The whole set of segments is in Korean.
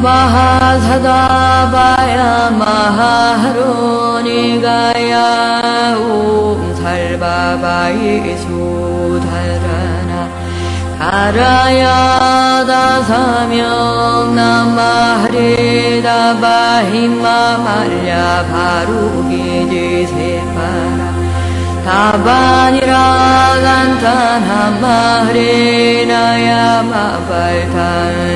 마하사다바야 마하로니가야 옴살바바이 수다라나 가라야 다사명 남마하리다바히마말야 바루기지세파라 다바니라 간타나마하리나야 마발탕이사미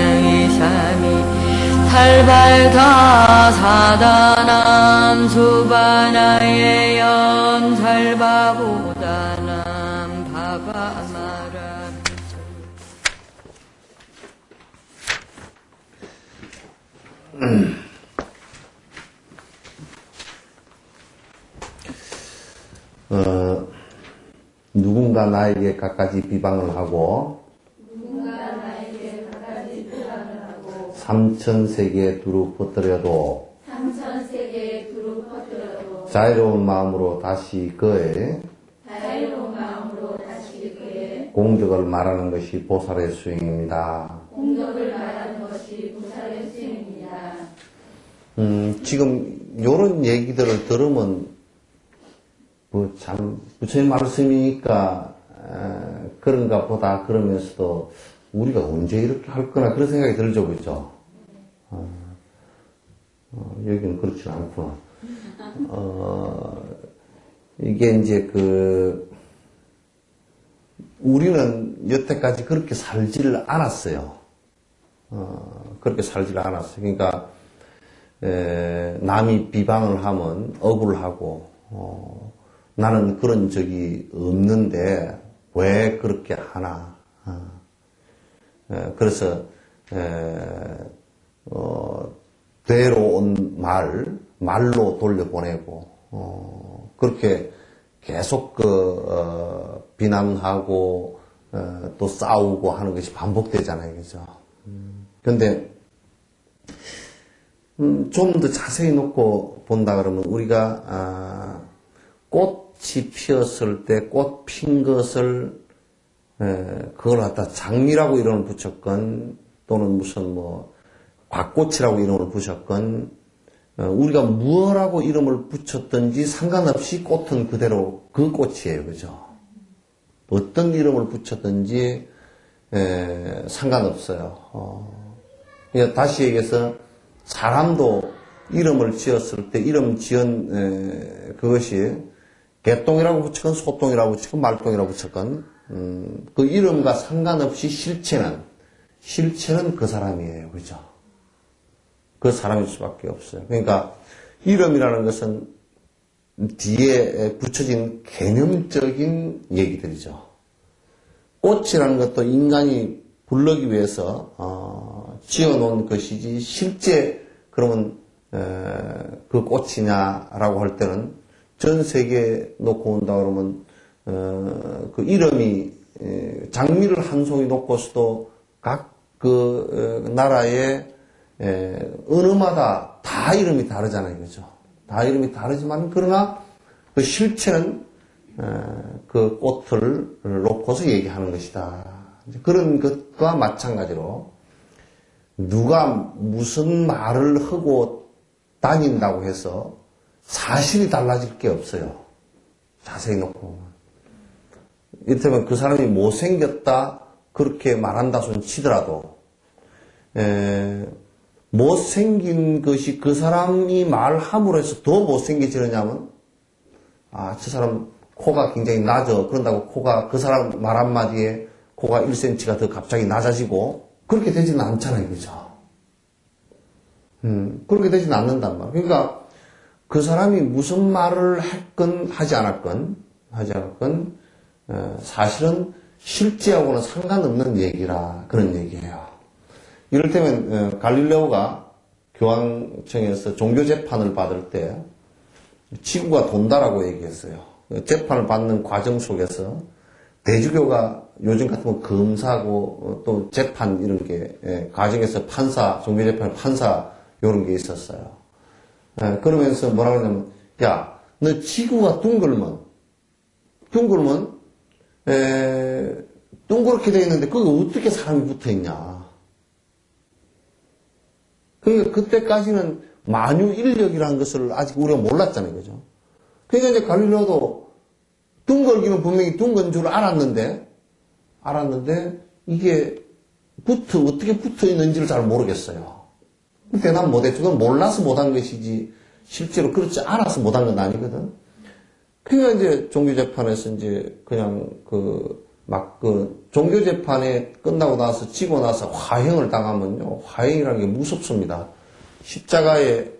살발다 사다남 수바나의 염살바보다남 바바마라 누군가 나에게 갖가지 비방을 하고 삼천세계에 두루 퍼뜨려도 자유로운 마음으로 다시 그의 공덕을 말하는 것이 보살의 수행입니다. 지금 요런 얘기들을 들으면 참 부처님 말씀이니까 그런가 보다 그러면서도 우리가 언제 이렇게 할 거나 그런 생각이 들죠, 그죠? 여기는 그렇지 않구나. 이게 이제 우리는 여태까지 그렇게 살지를 않았어요. 그렇게 살지를 않았어요. 그러니까 남이 비방을 하면 억울하고 나는 그런 적이 없는데 왜 그렇게 하나. 그래서 되로 온 말로 돌려보내고 그렇게 계속 비난하고 또 싸우고 하는 것이 반복되잖아요, 그죠? 그런데 좀 더 자세히 놓고 본다 그러면 우리가 꽃이 피었을 때 꽃 핀 것을 그걸 갖다 장미라고 이름을 붙였건 또는 무슨 곽꽃이라고 이름을 붙였건 우리가 무엇라고 이름을 붙였든지 상관없이 꽃은 그대로 그 꽃이에요, 그죠? 어떤 이름을 붙였든지 상관없어요. 그러니까 다시 얘기해서 사람도 이름을 지었을 때 이름 지은 그것이 개똥이라고 붙였건 소똥이라고 붙였건 말똥이라고 붙였건 그 이름과 상관없이 실체는 그 사람이에요, 그죠? 그 사람일 수밖에 없어요. 그러니까 이름이라는 것은 뒤에 붙여진 개념적인 얘기들이죠. 꽃이라는 것도 인간이 부르기 위해서 지어놓은 것이지 실제 그러면 그 꽃이냐라고 할 때는 전 세계에 놓고 온다 그러면 그 이름이 장미를 한 송이 놓고서도 각 그 나라의 어느마다 다 이름이 다르잖아요, 그죠? 다 이름이 다르지만 그러나 그 실체는 그 꽃을 놓고서 얘기하는 것이다. 그런 것과 마찬가지로 누가 무슨 말을 하고 다닌다고 해서 사실이 달라질 게 없어요. 자세히 놓고 보면. 이를테면 그 사람이 못생겼다 그렇게 말한다 손 치더라도 못생긴 것이 그 사람이 말함으로 해서 더 못생겨지느냐면 저 사람 코가 굉장히 낮아. 그런다고 코가 그 사람 말 한마디에 코가 1cm가 더 갑자기 낮아지고 그렇게 되지는 않잖아요, 그죠? 그렇게 되지는 않는단 말이에요. 그러니까 그 사람이 무슨 말을 했건 하지 않았건 사실은 실제하고는 상관없는 얘기라 그런 얘기예요. 이를테면 갈릴레오가 교황청에서 종교 재판을 받을 때 지구가 돈다라고 얘기했어요. 재판을 받는 과정 속에서 대주교가 요즘 같으면 검사고 또 재판 이런 게 과정에서 판사, 종교 재판 판사 이런 게 있었어요. 그러면서 뭐라고 하냐면 야, 너 지구가 둥글면 둥그렇게 되어 있는데 거기 어떻게 사람이 붙어 있냐. 그러니까 그때까지는 만유인력이라는 것을 아직 우리가 몰랐잖아요. 그죠? 그러니까 이제 갈릴레오도 둥글기는 분명히 둥근 줄 알았는데 이게 어떻게 붙어 있는지를 잘 모르겠어요. 대답 못했죠. 그건 몰라서 못한 것이지 실제로 그렇지 않아서 못한 건 아니거든. 그러니까 이제 종교재판에서 이제 그냥 종교재판에 끝나고 나서 지고 나서 화형을 당하면요. 화형이라는 게 무섭습니다. 십자가에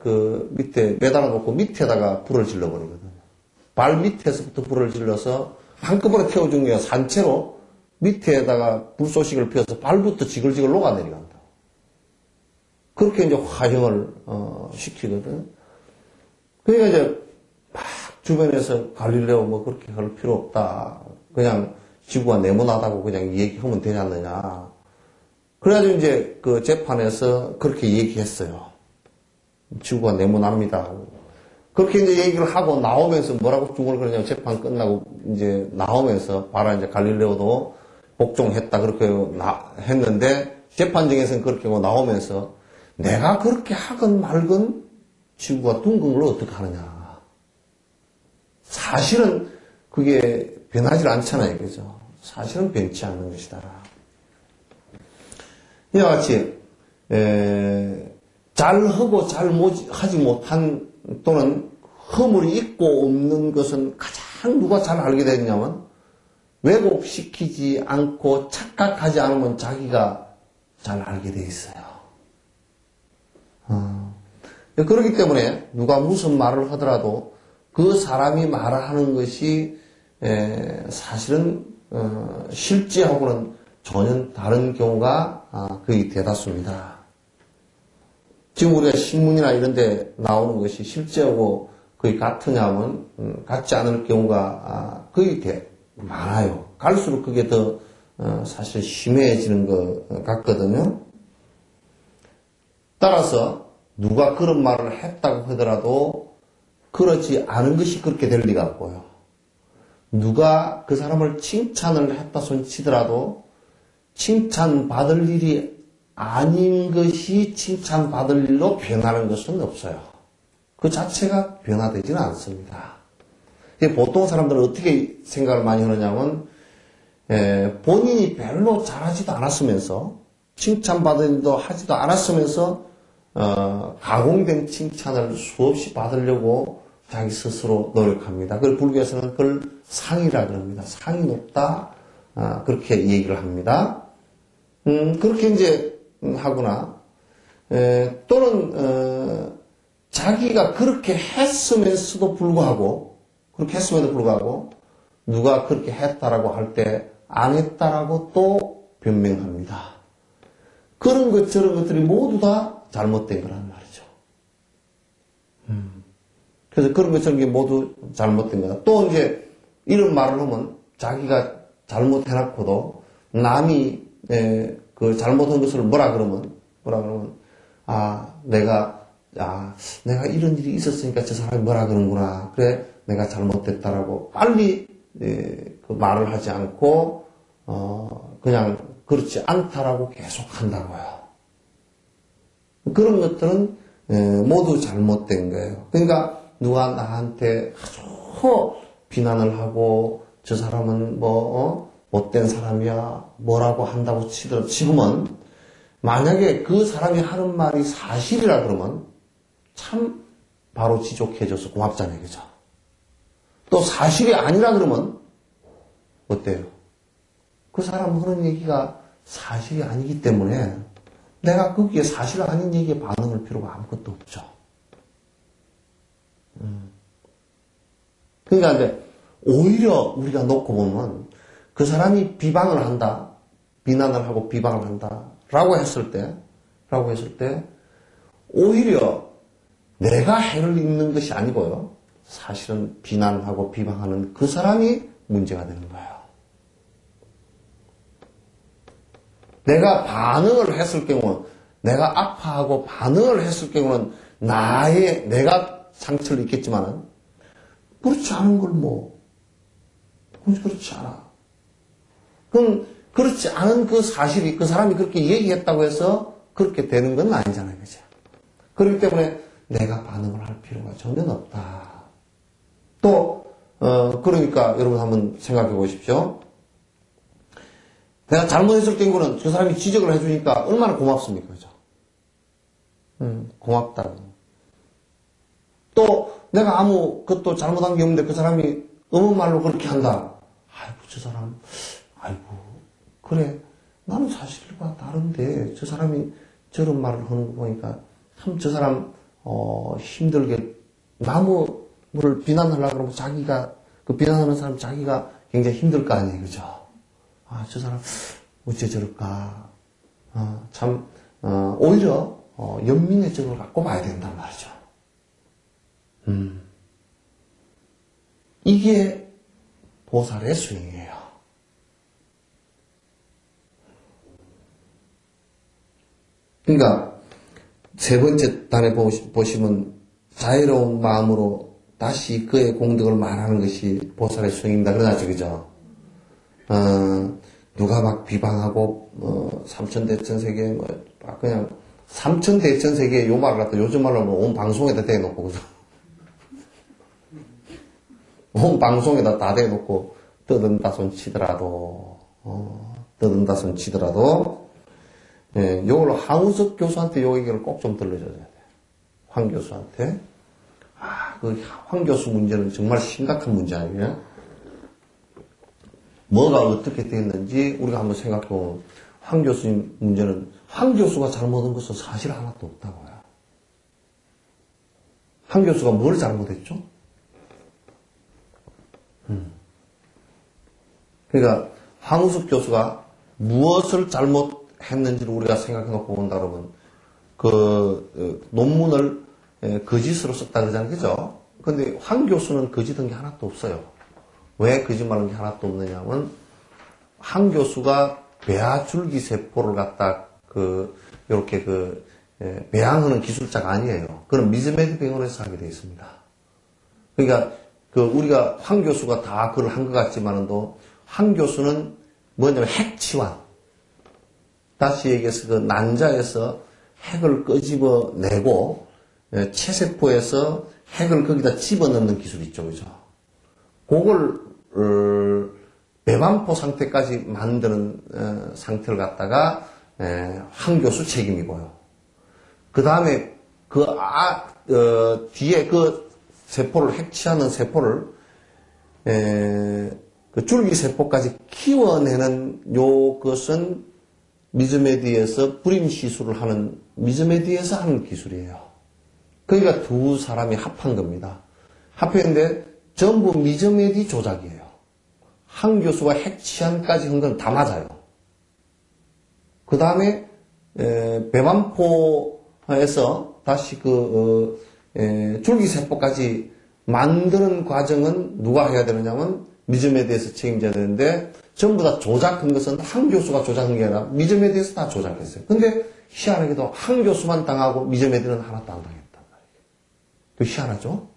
밑에 매달아 놓고 밑에다가 불을 질러버리거든요. 발 밑에서부터 불을 질러서 한꺼번에 태워 죽는 게 산채로 밑에다가 불소식을 피워서 발부터 지글지글 녹아내려간다. 그렇게 이제 화형을 시키거든. 그러니까 이제 막 주변에서 갈릴레오 뭐 그렇게 할 필요 없다. 그냥 지구가 네모나다고 그냥 얘기하면 되지 않느냐. 그래가지고 이제 그 재판에서 그렇게 얘기했어요. 지구가 네모납니다. 그렇게 이제 얘기를 하고 나오면서 뭐라고 중얼거리냐면 재판 끝나고 이제 나오면서 봐라 이제 갈릴레오도 복종했다 그렇게 했는데 재판정에서는 그렇게 하고 나오면서 내가 그렇게 하건 말건 지구가 둥근 걸 어떻게 하느냐. 사실은 그게 변하지 않잖아요. 그죠? 사실은 변치 않는 것이다. 이와 같이 잘하고 하지 못한 또는 허물이 있고 없는 것은 가장 누가 잘 알게 되냐면 왜곡시키지 않고 착각하지 않으면 자기가 잘 알게 돼 있어요. 그렇기 때문에 누가 무슨 말을 하더라도 그 사람이 말하는 것이 사실은 실제하고는 전혀 다른 경우가 거의 대다수입니다. 지금 우리가 신문이나 이런 데 나오는 것이 실제하고 거의 같으냐면 같지 않을 경우가 거의 많아요. 갈수록 그게 더 사실 심해지는 것 같거든요. 따라서 누가 그런 말을 했다고 하더라도 그렇지 않은 것이 그렇게 될 리가 없고요. 누가 그 사람을 칭찬을 했다 손 치더라도 칭찬받을 일이 아닌 것이 칭찬받을 일로 변하는 것은 없어요. 그 자체가 변화되지는 않습니다. 보통 사람들은 어떻게 생각을 많이 하느냐면 본인이 별로 잘하지도 않았으면서 칭찬받을 일도 하지도 않았으면서 가공된 칭찬을 수없이 받으려고 자기 스스로 노력합니다. 그걸 불교에서는 그걸 상이라 그럽니다. 상이 높다 그렇게 얘기를 합니다. 그렇게 이제 하거나 또는 자기가 그렇게 했으면서도 불구하고 누가 그렇게 했다라고 할 때 안 했다라고 또 변명합니다. 그런 것 저런 것들이 모두 다 잘못된 거란 말이죠. 그래서 그런 것 저런 게 모두 잘못된 거다. 또 이제 이런 말을 하면 자기가 잘못해놓고도 남이 그 잘못한 것을 뭐라 그러면 내가 이런 일이 있었으니까 저 사람이 뭐라 그러는구나. 그래 내가 잘못됐다라고 빨리 그 말을 하지 않고 그냥 그렇지 않다라고 계속 한다고요. 그런 것들은 모두 잘못된 거예요. 그러니까 누가 나한테 아주 비난을 하고 저 사람은 못된 사람이야 뭐라고 한다고 치더라도 지금은 만약에 그 사람이 하는 말이 사실이라 그러면 참 바로 지적해줘서 고맙잖아요. 그죠? 또 사실이 아니라 그러면 어때요? 그 사람 하는 얘기가 사실이 아니기 때문에 내가 거기에 사실 아닌 얘기에 반응할 필요가 아무것도 없죠. 그러니까 이제 오히려 우리가 놓고 보면 그 사람이 비방을 한다, 비난을 하고 비방을 한다라고 했을 때 오히려 내가 해를 입는 것이 아니고요. 사실은 비난하고 비방하는 그 사람이 문제가 되는 거예요. 내가 반응을 했을 경우, 내가 아파하고 반응을 했을 경우는 내가 상처를 입겠지만은 그렇지 않은 걸 그렇지 않아. 그럼 그렇지 않은 그 사실이 그 사람이 그렇게 얘기했다고 해서 그렇게 되는 건 아니잖아요. 그죠? 그렇기 때문에 내가 반응을 할 필요가 전혀 없다. 또 그러니까 여러분 한번 생각해 보십시오. 내가 잘못했을 경우는 그 사람이 지적을 해주니까 얼마나 고맙습니까? 그죠? 고맙다고. 또 내가 아무것도 잘못한 게 없는데 그 사람이 어느 말로 그렇게 한다. 아이고 저 사람 아이고 그래 나는 사실과 다른데 저 사람이 저런 말을 하는 거 보니까 참 저 사람 힘들게 나무를 비난하려고 그러면 자기가 그 비난하는 사람 자기가 굉장히 힘들 거 아니에요. 그죠? 아 저 사람 어째 저럴까. 참 오히려 연민의 정을 갖고 봐야 된단 말이죠. 이게 보살의 수행이에요. 그러니까 세 번째 단에 보시면 자유로운 마음으로 다시 그의 공덕을 말하는 것이 보살의 수행입니다. 그러나죠, 그죠? 누가 막 비방하고 삼천대천세계 그냥 삼천대천세계 요 말을 갖다 요즘 말로 온 방송에다 대놓고 그죠? 온 방송에다 다 대놓고 떠든다 손 치더라도 예, 요걸로 황우석 교수한테 요 얘기를 꼭 좀 들려줘야 돼. 황 교수한테. 그 황 교수 문제는 정말 심각한 문제 아니에요? 뭐가 어떻게 됐는지 우리가 한번 생각해보면 황 교수님 문제는 황 교수가 잘못한 것은 사실 하나도 없다고요. 황 교수가 뭘 잘못했죠? 그러니까 황우석 교수가 무엇을 잘못했는지를 우리가 생각해놓고 본다 그러면 그 논문을 거짓으로 썼다 그러잖아요. 그죠? 근데 황 교수는 거짓한 게 하나도 없어요. 왜 거짓말한 게 하나도 없느냐면 황 교수가 배아 줄기세포를 갖다 이렇게 배양하는 기술자가 아니에요. 그건 미즈메디 병원에서 하게 되어 있습니다. 그러니까 우리가 황 교수가 다 그걸 한 것 같지만은도 황 교수는 뭐냐면 핵치환. 다시 얘기해서 그 난자에서 핵을 끄집어내고 체세포에서 핵을 거기다 집어넣는 기술 있죠. 그죠? 그걸 배반포 상태까지 만드는 상태를 갖다가 황 교수 책임이고요. 그 다음에 뒤에 그 세포를 핵취하는 세포를 그 줄기세포까지 키워내는 요것은 미즈메디에서 불임 시술을 하는 미즈메디에서 하는 기술이에요. 그러니까 두 사람이 합한 겁니다. 합했는데 전부 미즈메디 조작이에요. 한 교수가 핵취한까지 한 건 다 맞아요. 그 다음에 배반포에서 다시 줄기세포까지 만드는 과정은 누가 해야 되느냐면 미즈메디에서 책임져야 되는데 전부 다 조작한 것은 한 교수가 조작한 게 아니라 미즈메디에서 다 조작했어요. 근데 희한하게도 한 교수만 당하고 미즈메디는 하나도 안 당했단 말이에요. 그 희한하죠?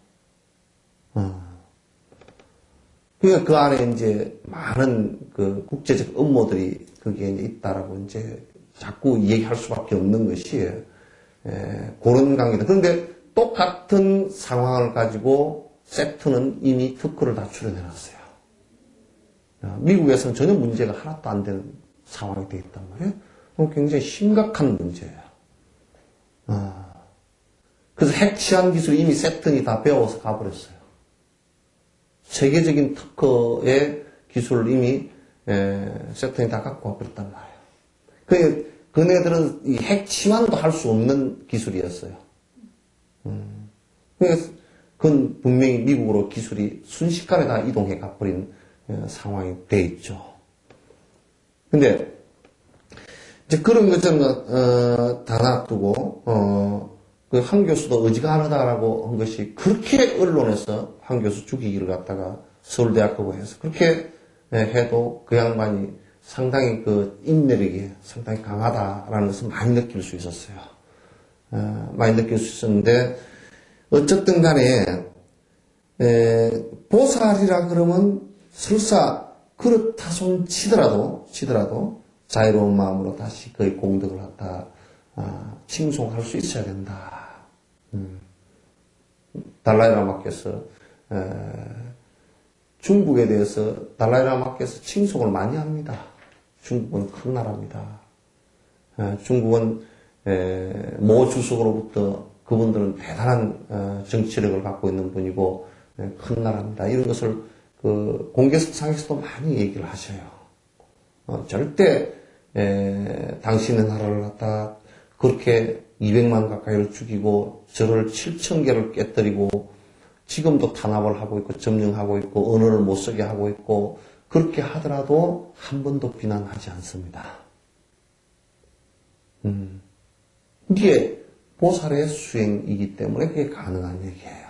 그러니까 그 안에 이제 많은 그 국제적 음모들이 거기에 있다라고 이제 자꾸 얘기할 수밖에 없는 것이 그런 관계다. 그런데 똑같은 상황을 가지고 세트는 이미 특허를 다 출연해놨어요. 미국에서는 전혀 문제가 하나도 안 되는 상황이 되어 있단 말이에요. 굉장히 심각한 문제예요. 그래서 핵취한 기술이 이미 세트니 다 배워서 가버렸어요. 세계적인 특허의 기술을 이미 세트니 다 갖고 와버렸단 말이에요. 그네들은 이 핵취환도 할 수 없는 기술이었어요. 그건 분명히 미국으로 기술이 순식간에 다 이동해 가버린 상황이 돼 있죠. 근데 이제 그런 것들은 다 놔두고 그 한 교수도 어지간하다라고 한 것이 그렇게 언론에서 한 교수 죽이기를 갖다가 서울대학교고 해서 그렇게 해도 그 양반이 상당히 그 인내력이 상당히 강하다라는 것을 많이 느낄 수 있었어요. 많이 느낄 수 있었는데 어쨌든 간에 보살이라 그러면 설사 그렇다 손 치더라도 자유로운 마음으로 다시 그의 공덕을 갖다 칭송할 수 있어야 된다. 달라이라마께서 중국에 대해서 달라이라마께서 칭송을 많이 합니다. 중국은 큰 나라입니다. 중국은 모 주석으로부터 그분들은 대단한 정치력을 갖고 있는 분이고 큰 나라입니다. 이런 것을 그 공개석상에서도 많이 얘기를 하셔요. 절대 당신의 나라를 갖다 그렇게 200만 가까이를 죽이고 절을 7,000개를 깨뜨리고 지금도 탄압을 하고 있고 점령하고 있고 언어를 못 쓰게 하고 있고 그렇게 하더라도 한 번도 비난하지 않습니다. 이게 보살의 수행이기 때문에 그게 가능한 얘기예요.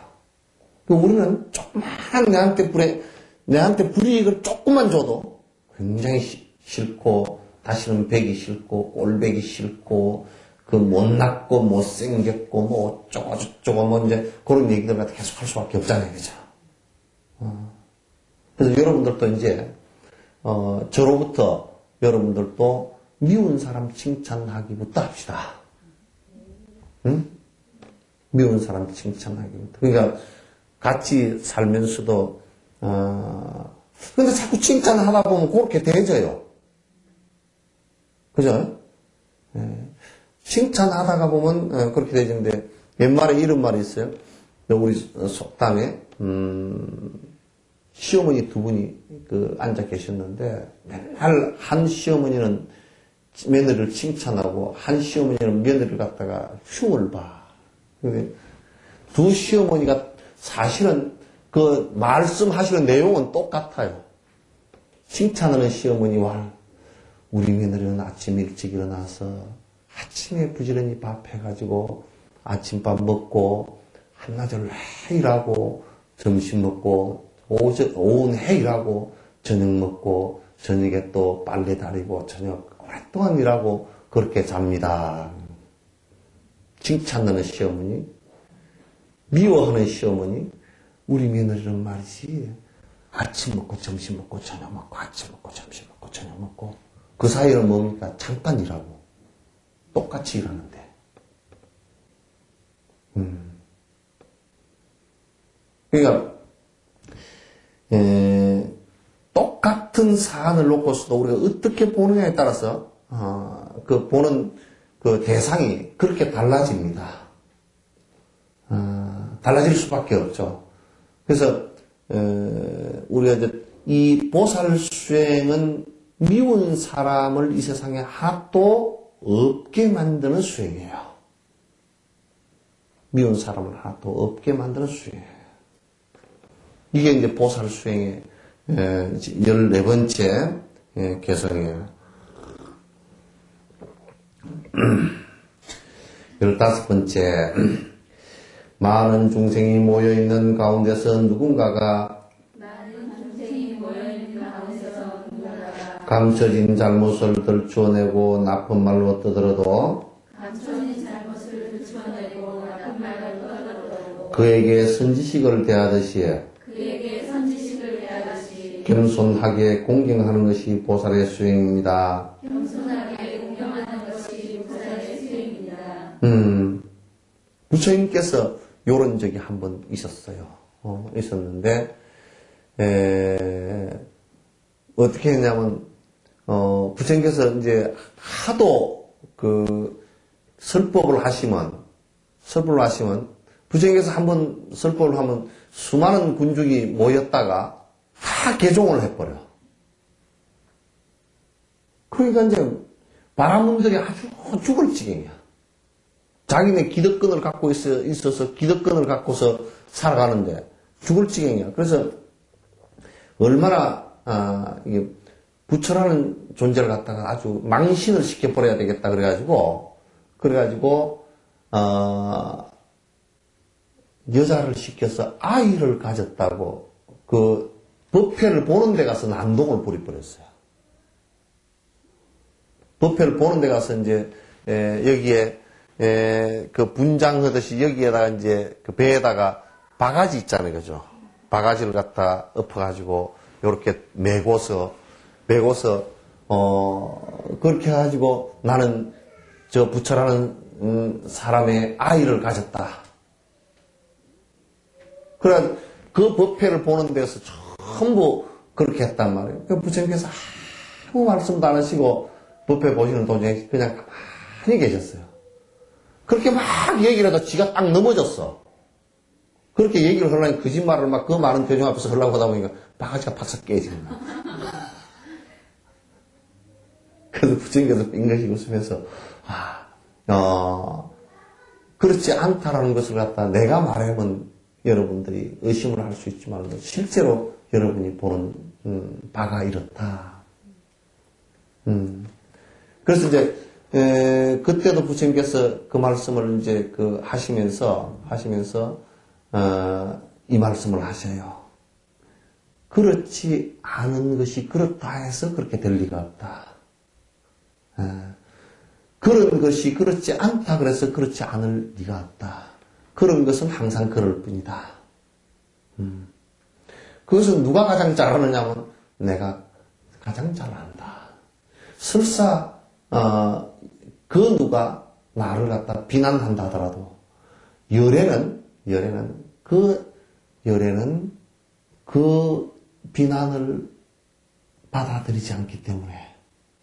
우리는 조그마한 내한테 불이익을 조금만 줘도 굉장히 싫고 다시는 뵈기 싫고 꼴배기 싫고 그 못났고 못생겼고 뭐 어쩌고 뭐 이제 그런 얘기들 갖다 계속 할 수밖에 없잖아요. 그죠? 그래서 여러분들도 이제 저로부터 여러분들도 미운 사람 칭찬하기부터 합시다. 응? 미운 사람 칭찬하기부터. 그러니까 같이 살면서도 근데 자꾸 칭찬하다 보면 그렇게 돼져요. 그죠? 칭찬하다가 보면 그렇게 되는데 옛말에 이런 말이 있어요. 우리 속담에 시어머니 두 분이 앉아 계셨는데 맨날 한 시어머니는 며느리를 칭찬하고 한 시어머니는 며느리를 갖다가 흉을 봐. 근데 두 시어머니가 사실은 그 말씀하시는 내용은 똑같아요. 칭찬하는 시어머니와 우리 며느리는 아침 일찍 일어나서 아침에 부지런히 밥 해가지고 아침밥 먹고 한나절 일하고 점심 먹고 오후 일하고 저녁 먹고 저녁에 또 빨래 다리고 저녁 오랫동안 일하고 그렇게 잡니다. 칭찬하는 시어머니, 미워하는 시어머니, 우리 며느리는 말이지 아침 먹고 점심 먹고 저녁 먹고 아침 먹고 점심 먹고 저녁 먹고 그 사이에는 뭡니까? 잠깐 일하고 똑같이 일하는데 그러니까 똑같은 사안을 놓고서도 우리가 어떻게 보느냐에 따라서 그 보는 그 대상이 그렇게 달라집니다. 달라질 수밖에 없죠. 그래서 우리가 이제 이 보살 수행은 미운 사람을 이 세상에 하나도 없게 만드는 수행이에요. 미운 사람을 하나도 없게 만드는 수행이에요. 이게 이제 보살 수행의 14번째 개성이에요. 15번째, 많은 중생이 모여있는 가운데서 누군가가 감춰진 잘못을 들추어내고 나쁜 말로 떠들어도 그에게 선지식을 대하듯이 겸손하게 공경하는 것이 보살의 수행입니다. 부처님께서 요런 적이 한 번 있었어요. 있었는데 어떻게 했냐면 부처님께서 이제 하도 그 설법을 하시면 부처님께서 한번 설법을 하면 수많은 군중이 모였다가 다 개종을 해버려. 그러니까 이제 바라문들이 아주 죽을 지경이야. 자기네 기득권을 갖고 있어서 기득권을 갖고서 살아가는데 죽을 지경이야. 그래서 얼마나 이게 부처라는 존재를 갖다가 아주 망신을 시켜버려야 되겠다 그래가지고 여자를 시켜서 아이를 가졌다고 그 법회를 보는 데 가서 난동을 부려버렸어요. 법회를 보는 데 가서 이제 여기에 그 분장하듯이 여기에다가 이제 그 배에다가 바가지 있잖아요, 그죠? 바가지를 갖다 엎어가지고 요렇게 메고서 그렇게 해가지고 나는 저 부처라는 사람의 아이를 가졌다. 그래, 그 법회를 보는 데서 전부 그렇게 했단 말이에요. 그 부처님께서 아무 말씀도 안 하시고 법회 보시는 도중에 그냥 가만히 계셨어요. 그렇게 막 얘기를 하다 지가 딱 넘어졌어. 그렇게 얘기를 하려니 거짓말을 막 그 많은 교정 앞에서 하려고 하다 보니까 바가지가 팍싹 깨지는 거야. 그래서 부처님께서 빙긋이 웃으면서, 그렇지 않다라는 것을 갖다 내가 말하면 여러분들이 의심을 할 수 있지만 실제로 여러분이 보는 바가 이렇다. 그래서 이제 그때도 부처님께서 그 말씀을 이제 하시면서 이 말씀을 하셔요. 그렇지 않은 것이 그렇다 해서 그렇게 될 리가 없다. 그런 것이 그렇지 않다 그래서 그렇지 않을 리가 없다. 그런 것은 항상 그럴 뿐이다. 그것은 누가 가장 잘하느냐면 내가 가장 잘 안다. 설사 그 누가 나를 갖다 비난한다 하더라도 열애는 그 비난을 받아들이지 않기 때문에,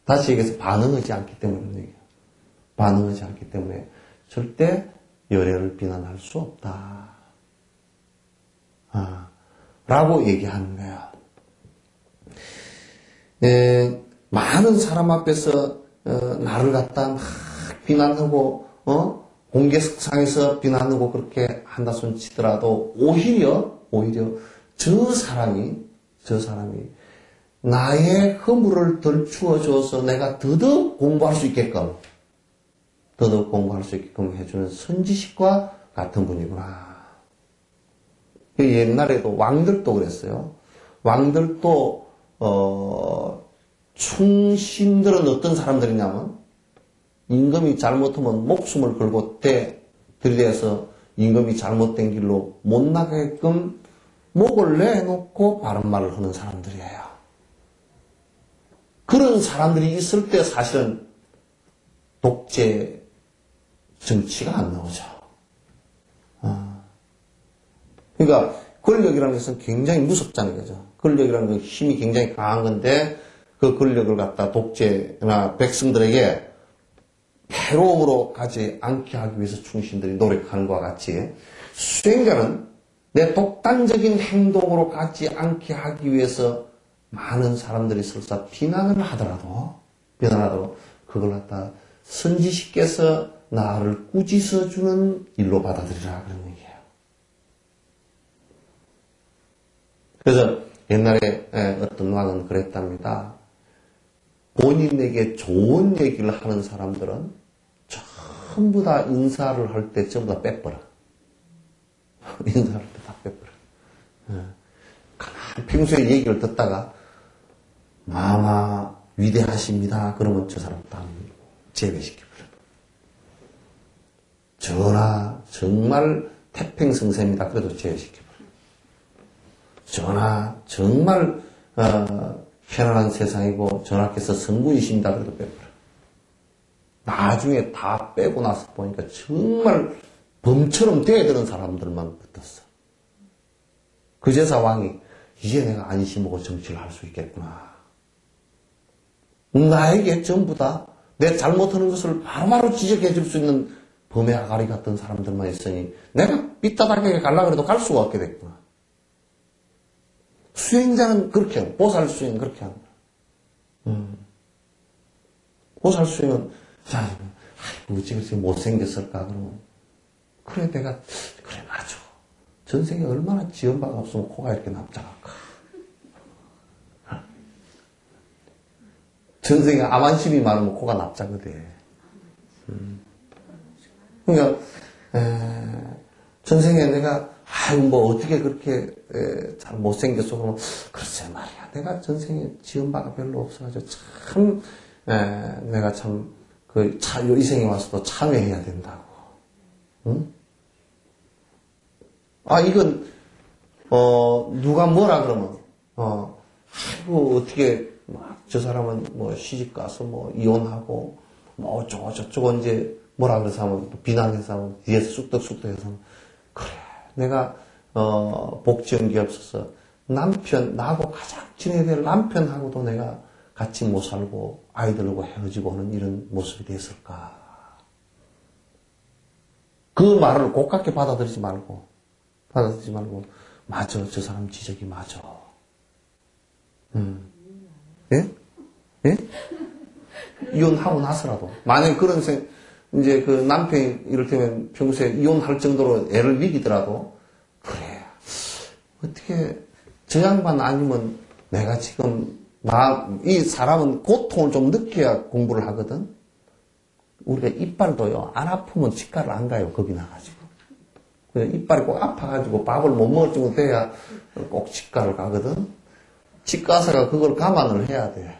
다시 얘기해서 반응하지 않기 때문에, 반응하지 않기 때문에 절대 열애를 비난할 수 없다. 라고 얘기하는 거야. 많은 사람 앞에서 나를 갖다 막 비난하고 공개석상에서 비난하고 그렇게 한다 손 치더라도 오히려 저 사람이 나의 허물을 덜 추워줘서 내가 더더욱 공부할 수 있게끔 해주는 선지식과 같은 분이구나. 옛날에도 왕들도 그랬어요. 왕들도 충신들은 어떤 사람들이냐면 임금이 잘못하면 목숨을 걸고 들이대서 임금이 잘못된 길로 못 나가게끔 목을 내놓고 바른 말을 하는 사람들이에요. 그런 사람들이 있을 때 사실은 독재 정치가 안 나오죠. 그러니까 권력이라는 것은 굉장히 무섭다는 거죠. 권력이라는 건 힘이 굉장히 강한 건데 그 권력을 갖다 독재나 백성들에게 괴로움으로 가지 않게 하기 위해서 충신들이 노력하는 것과 같이 수행자는 내 독단적인 행동으로 가지 않게 하기 위해서 많은 사람들이 설사 비난을 하더라도 그걸 갖다 선지식께서 나를 꾸짖어 주는 일로 받아들이라 그런 얘기예요. 그래서 옛날에 어떤 왕은 그랬답니다. 본인에게 좋은 얘기를 하는 사람들은 전부 다 인사를 할 때 전부 다 빼버려. 인사를 할 때 다 빼버려. 가만히 평소에 얘기를 듣다가 마마 위대하십니다. 그러면 저 사람 다 제외시켜버려. 전하 정말 태평성세입니다. 그래도 제외시켜버려. 전하 정말 편안한 세상이고 전하께서 성부이십니다. 그래도 빼버려. 나중에 다 빼고 나서 보니까 정말 범처럼 되어드는 사람들만 붙었어. 그제서 왕이 이제 내가 안심하고 정치를 할 수 있겠구나. 나에게 전부 다 내 잘못하는 것을 바로바로 지적해 줄 수 있는 범의 아가리 같은 사람들만 있으니 내가 삐딱하게 가려고 해도 갈 수가 없게 됐구나. 수행자는 그렇게 하고, 보살 수행은 그렇게 하는 거야. 보살 수행은, 어찌 그렇게 못생겼을까, 그러면. 그래, 그래, 맞아. 전생에 얼마나 지연바가 없으면 코가 이렇게 납작할까. 전생에 암환심이 많으면 코가 납작하대. 그러니까, 전생에 내가 뭐 어떻게 그렇게 잘 못생겼어 그러면 글쎄 말이야 내가 전생에 지은 바가 별로 없어가지고 참 내가 참 이 생에 와서도 참회해야 된다고. 응? 이건 누가 뭐라 그러면 어떻게 저 사람은 뭐 시집 가서 뭐 이혼하고 뭐 어쩌고 저쩌고 이제 뭐라 그래서 하면 또 비난해서 하면 뒤에서 쑥덕쑥덕해서 하면 그래 내가 복지한 게 없어서 나하고 가장 지내야 될 남편하고도 내가 같이 못 살고 아이들하고 헤어지고 하는 이런 모습이 됐을까. 그 말을 고깝게 받아들이지 말고, 맞아, 저 사람 지적이 맞아. 예? 예? 이혼하고 나서라도. 만약에 그런 이제 그 남편이 이를테면 평소에 이혼할 정도로 애를 먹이더라도, 그래. 어떻게, 저 양반 아니면 내가 지금, 이 사람은 고통을 좀 느껴야 공부를 하거든? 우리가 이빨도요, 안 아프면 치과를 안 가요, 겁이 나가지고. 그래, 이빨이 꼭 아파가지고 밥을 못 먹을 정도 돼야 꼭 치과를 가거든? 치과사가 그걸 감안을 해야 돼.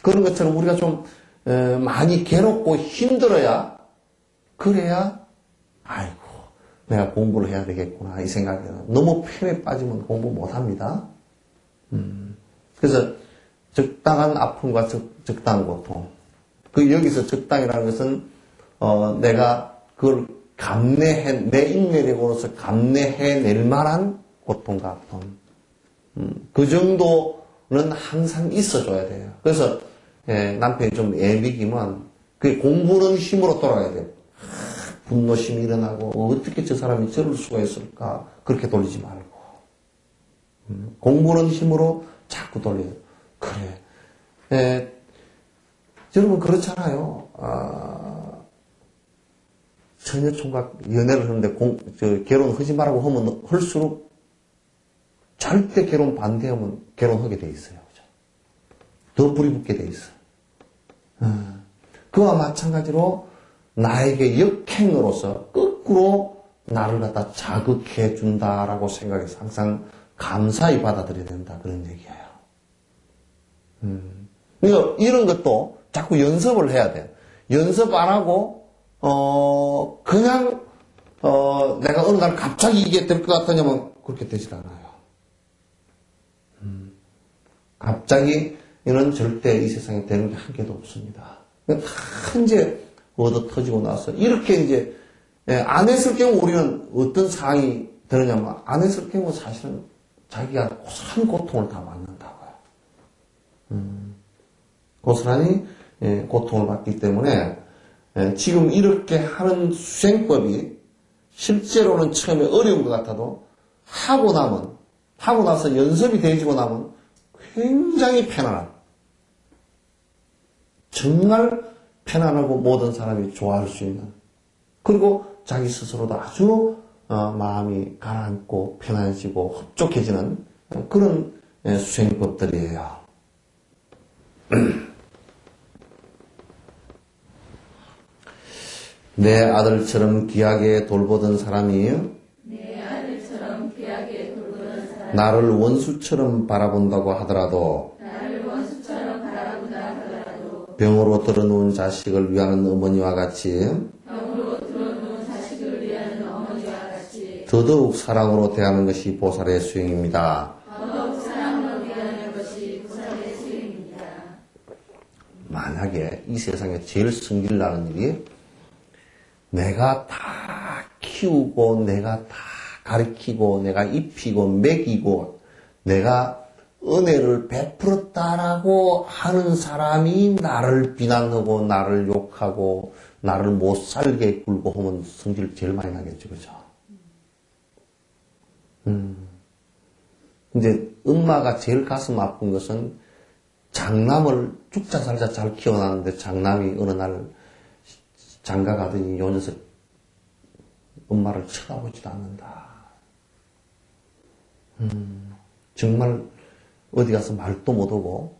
그런 것처럼 우리가 좀, 많이 괴롭고 힘들어야, 그래야, 아이고, 내가 공부를 해야 되겠구나, 이 생각이 들어요. 너무 편에 빠지면 공부 못 합니다. 그래서 적당한 아픔과 적당한 고통. 여기서 적당이라는 것은, 내가 그걸 내 인내력으로서 감내해낼 만한 고통과 아픔. 그 정도는 항상 있어줘야 돼요. 그래서, 남편이 좀 애비기면, 그게 공부는 힘으로 돌아가야 돼요. 분노심이 일어나고, 어떻게 저 사람이 저럴 수가 있을까? 그렇게 돌리지 말고. 공부는 힘으로 자꾸 돌려요. 그래. 여러분, 그렇잖아요. 처녀총각 연애를 하는데, 결혼하지 말라고 하면, 할수록, 절대 결혼 반대하면 결혼하게 돼 있어요. 그죠? 더 불이 붙게 돼 있어요. 그와 마찬가지로, 나에게 역행으로서 거꾸로 나를 갖다 자극해 준다라고 생각해서 항상 감사히 받아들여야 된다. 그런 얘기예요. 그러니까 이런 것도 자꾸 연습을 해야 돼요. 연습 안 하고, 그냥, 내가 어느 날 갑자기 이게 될 것 같으냐면 그렇게 되질 않아요. 갑자기 이는 절대 이 세상에 되는 게 한 개도 없습니다. 다 이제 얻어 터지고 나서 이렇게 이제 안 했을 경우 우리는 어떤 상황이 되느냐면 안 했을 경우 사실은 자기가 고스란히 고통을 다 받는다고요. 고스란히 고통을 받기 때문에 지금 이렇게 하는 수행법이 실제로는 처음에 어려운 것 같아도 하고 나서 연습이 되지고 나면 굉장히 편안한, 정말 편안하고 모든 사람이 좋아할 수 있는, 그리고 자기 스스로도 아주 마음이 가라앉고 편안해지고 흡족해지는 그런 수행법들이에요. 내 아들처럼 귀하게 돌보던 사람이 나를 원수처럼 바라본다고 하더라도 병으로 들어놓은 자식을 위하는 어머니와 같이 더더욱 사랑으로 대하는 것이 보살의 수행입니다. 만약에 이 세상에 제일 성질 나는 일이 내가 다 키우고 내가 다 가르치고 내가 입히고 먹이고 내가 은혜를 베풀었다라고 하는 사람이 나를 비난하고 나를 욕하고 나를 못 살게 굴고 하면 성질 제일 많이 나겠죠. 그죠? 근데 엄마가 제일 가슴 아픈 것은 장남을 죽자 살자 잘 키워놨는데 장남이 어느 날 장가 가더니 요 녀석 엄마를 쳐다보지도 않는다. 정말 어디 가서 말도 못하고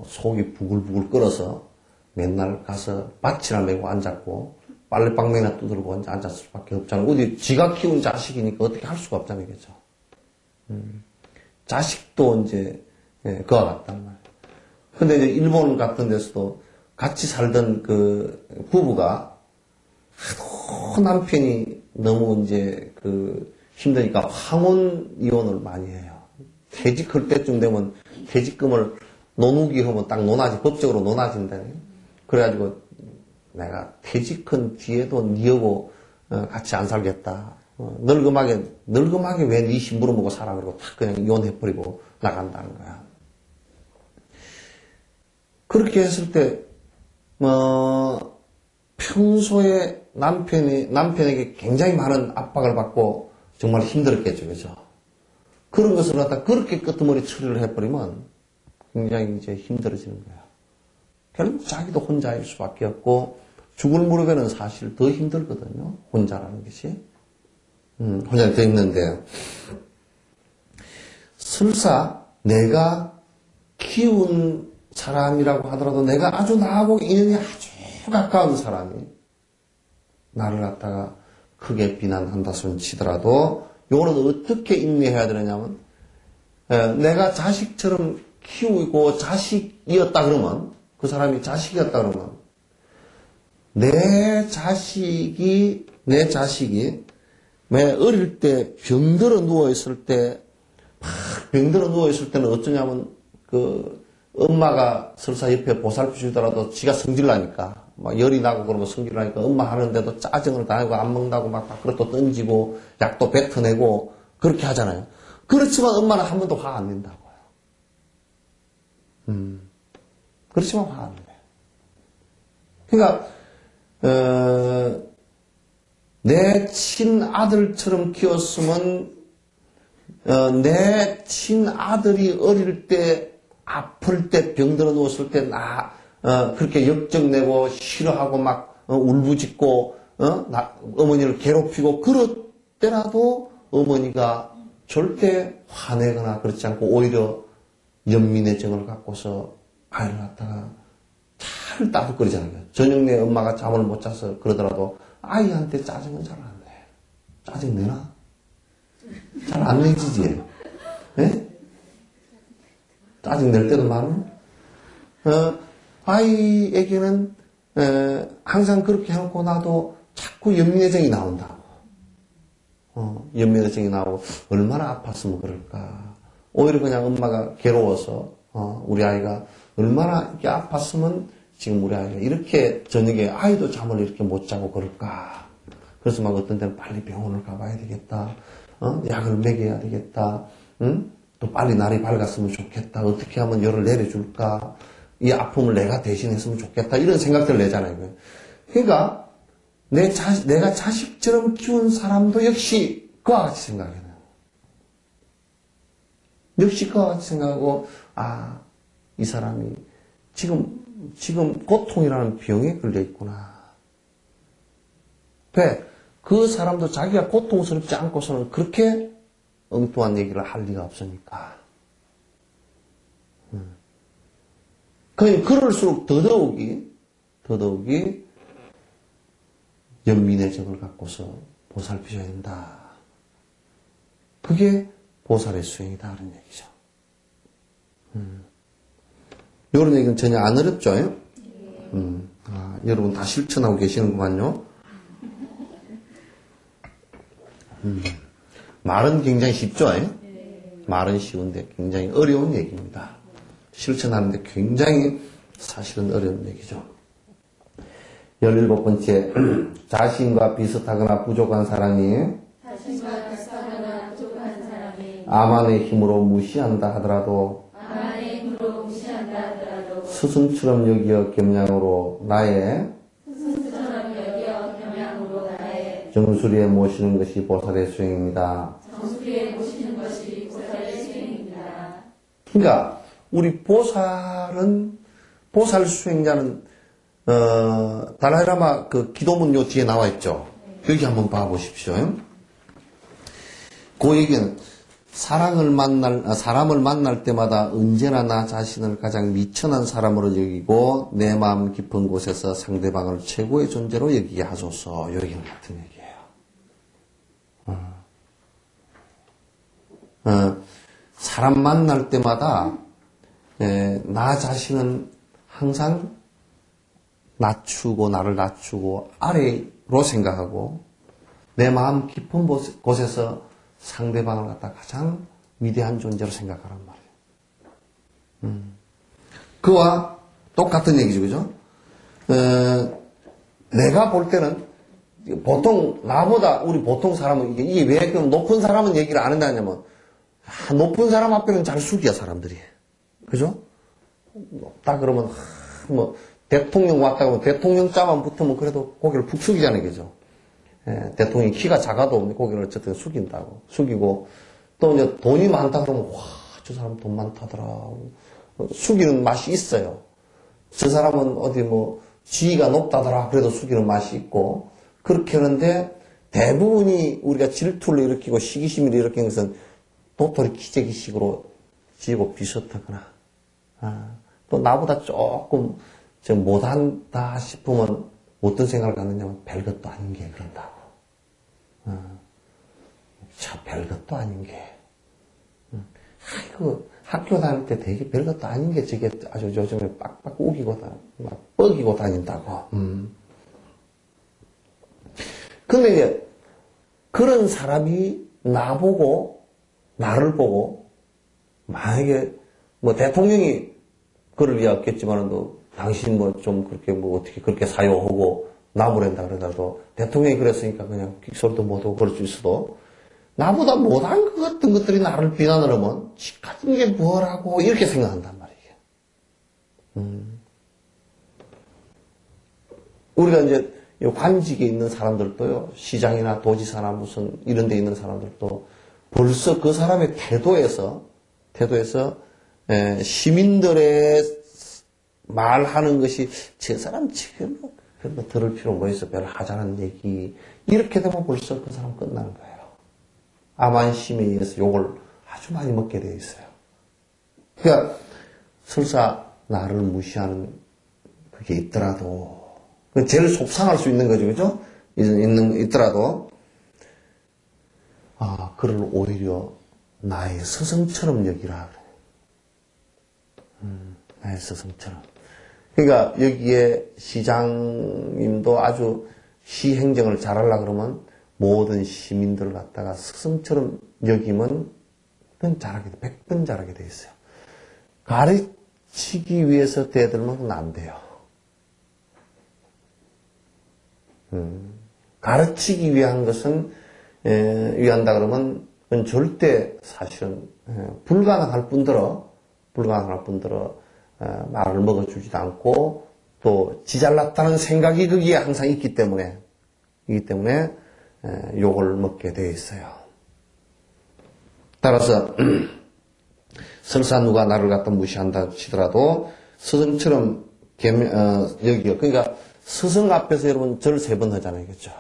속이 부글부글 끓어서 맨날 가서 밭이나 메고 앉았고 빨래방망이나 두들고 앉았을 수밖에 없잖아요. 어디 지가 키운 자식이니까 어떻게 할 수가 없잖아요. 그죠? 자식도 이제 그와 같단 말이에요. 근데 이제 일본 같은 데서도 같이 살던 그 부부가 하도 남편이 너무 이제 힘드니까 황혼 이혼을 많이 해요. 퇴직할 때쯤 되면 퇴직금을 노누기 하면 딱 논아지, 법적으로 논아진다네. 그래가지고 내가 퇴직한 뒤에도 니하고 같이 안 살겠다. 늙음하게 왜 네 심부름 보고 살아 그러고 탁 그냥 이혼해버리고 나간다는 거야. 그렇게 했을 때, 평소에 남편에게 굉장히 많은 압박을 받고 정말 힘들었겠죠, 그죠? 그런 것을 갖다 그렇게 끄트머리 처리를 해버리면 굉장히 이제 힘들어지는 거야. 결국 자기도 혼자일 수밖에 없고, 죽을 무렵에는 사실 더 힘들거든요, 혼자라는 것이. 혼자 더 힘든데, 설사 내가 키운 사람이라고 하더라도 내가 아주 나하고 인연이 아주 가까운 사람이 나를 갖다가 크게 비난한다 손 치더라도 요거는 어떻게 인내해야 되느냐면 내가 자식처럼 키우고 자식이었다 그러면 그 사람이 자식이었다 그러면 내 자식이 왜 어릴 때 병들어 누워있을 때 병들어 누워있을 때는 어쩌냐면 엄마가 설사 옆에 보살펴 주더라도 지가 성질나니까 막 열이 나고 그러면 성질나니까 엄마 하는데도 짜증을 당하고 안 먹는다고 막 밖으로 또 던지고 약도 뱉어내고 그렇게 하잖아요. 그렇지만 엄마는 한 번도 화 안 낸다고요. 그렇지만 화 안 내. 그러니까 내 친아들처럼 키웠으면 내 친아들이 어릴 때 아플 때 병들어 누웠을 때 그렇게 역정내고 싫어하고 막 울부짖고 어머니를 괴롭히고 그럴 때라도 어머니가 절대 화내거나 그렇지 않고 오히려 연민의 정을 갖고서 아이를 갖다가 잘 따뜻거리잖아요. 저녁 내 엄마가 잠을 못 자서 그러더라도 아이한테 짜증은 잘 안 내. 짜증 내나? 잘 안 내지지. 네? 짜증 낼 때도 많아. 아이에게는 항상 그렇게 해놓고 나도 자꾸 연민의 정이 나온다고. 연민의 정이 나오고 얼마나 아팠으면 그럴까. 오히려 그냥 엄마가 괴로워서 우리 아이가 얼마나 이렇게 아팠으면 지금 우리 아이가 이렇게 저녁에 아이도 잠을 이렇게 못 자고 그럴까. 그래서 막 어떤 때는 빨리 병원을 가봐야 되겠다. 약을 먹여야 되겠다. 응? 또 빨리 날이 밝았으면 좋겠다. 어떻게 하면 열을 내려줄까? 이 아픔을 내가 대신했으면 좋겠다. 이런 생각들을 내잖아요. 그러니까 내가 자식처럼 키운 사람도 역시 그와 같이 생각해요. 역시 그와 같이 생각하고 이 사람이 지금 고통이라는 병에 걸려 있구나. 왜? 그 사람도 자기가 고통스럽지 않고서는 그렇게 엉뚱한 얘기를 할 리가 없으니까. 그럴수록 더더욱이 연민의 정을 갖고서 보살피셔야 된다. 그게 보살의 수행이다. 그런 얘기죠. 이런 얘기는 전혀 안 어렵죠? 여러분 다 실천하고 계시는구만요. 말은 굉장히 쉽죠? 말은 쉬운데 굉장히 어려운 얘기입니다. 실천하는데 굉장히 사실은 어려운 얘기죠. 17번째, 자신과 비슷하거나 부족한 사람이 아만의 힘으로 무시한다 하더라도 스승처럼 여기어 겸양으로 나의 정수리에 모시는 것이 보살의 수행입니다. 그러니까 우리 보살 수행자는 달라이라마 그 기도문 요 뒤에 나와 있죠. 여기 한번 봐보십시오. 그 얘기는 사람을 만날 때마다 언제나 나 자신을 가장 미천한 사람으로 여기고 내 마음 깊은 곳에서 상대방을 최고의 존재로 여기게 하소서. 여기 같은 얘기예요. 사람 만날 때마다 나 자신은 항상 나를 낮추고 아래로 생각하고 내 마음 깊은 곳에서 상대방을 갖다 가장 위대한 존재로 생각하란 말이에요. 그와 똑같은 얘기죠, 그죠? 내가 볼 때는 보통, 나보다, 우리 보통 사람은, 이게 왜, 그럼 높은 사람은 얘기를 안 한다냐면, 높은 사람 앞에는 잘 숙여, 사람들이. 그죠? 높다 그러면, 뭐, 대통령 왔다 그러면 대통령 자만 붙으면 그래도 고개를 푹 숙이잖아요, 그죠? 예, 대통령이 키가 작아도 고개를 어쨌든 숙인다고. 숙이고, 또 이제 돈이 많다 그러면, 와, 저 사람 돈 많다더라. 숙이는 맛이 있어요. 저 사람은 어디 뭐, 지위가 높다더라. 그래도 숙이는 맛이 있고, 그렇게 하는데, 대부분이 우리가 질투를 일으키고 시기심을 일으키는 것은 도토리 키재기식으로 지고 비슷하거나, 또 나보다 조금 좀 못한다 싶으면 어떤 생각을 갖느냐면 별것도 아닌 게 그런다고. 참 별것도 아닌 게. 아이고 학교 다닐 때 되게 별것도 아닌 게 저게 아주 요즘에 빡빡 우기고 막 뻐기고 다닌다고. 근데 이제 그런 사람이 나를 보고 만약에 뭐 대통령이 그럴 리 없겠지만은 또 당신 뭐 좀 그렇게 뭐 어떻게 그렇게 사유하고 나무랜다 그러더라도 대통령이 그랬으니까 그냥 킥소리도 못하고 그럴 수 있어도 나보다 못한 것 같은 것들이 나를 비난을 하면 지 같은 게 뭐라고 이렇게 생각한단 말이에요. 우리가 이제 관직에 있는 사람들도요, 시장이나 도지사나 무슨 이런 데 있는 사람들도 벌써 그 사람의 태도에서 시민들의 말하는 것이 저 사람 지금 별로 들을 필요 뭐 있어, 별로 하자는 얘기 이렇게 되면 벌써 그 사람 끝나는 거예요. 암안심에 의해서 욕을 아주 많이 먹게 되어 있어요. 그러니까 설사 나를 무시하는 그게 있더라도 제일 속상할 수 있는 거죠, 그죠? 있더라도 그를 오히려 나의 스승처럼 여기라 그래. 나의 스승처럼. 그러니까 여기에 시장님도 아주 시 행정을 잘하려고 그러면 모든 시민들을 갖다가 스승처럼 여기면 그건 잘하게 돼. 100번 잘하게 돼 있어요. 가르치기 위해서 대들면 그건 안 돼요. 가르치기 위한 것은 위한다 그러면 그건 절대 사실은 불가능할 뿐더러 말을 먹어주지도 않고 또 지잘났다는 생각이 거기에 항상 있기 때문에 욕을 먹게 되어 있어요. 따라서 설사 누가 나를 갖다 무시한다 치더라도 스승처럼 여기요. 그러니까 스승 앞에서 여러분 절 3번 하잖아요, 그렇죠?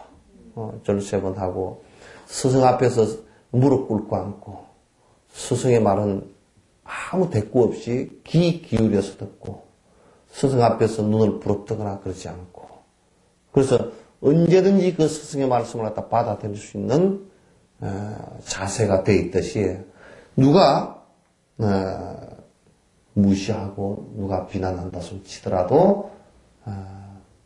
절 3번 하고 스승 앞에서 무릎 꿇고 앉고 스승의 말은 아무 대꾸 없이 귀 기울여서 듣고 스승 앞에서 눈을 부릅뜨거나 그러지 않고 그래서 언제든지 그 스승의 말씀을 갖다 받아들일 수 있는 자세가 돼 있듯이 누가 무시하고 누가 비난한다 손 치더라도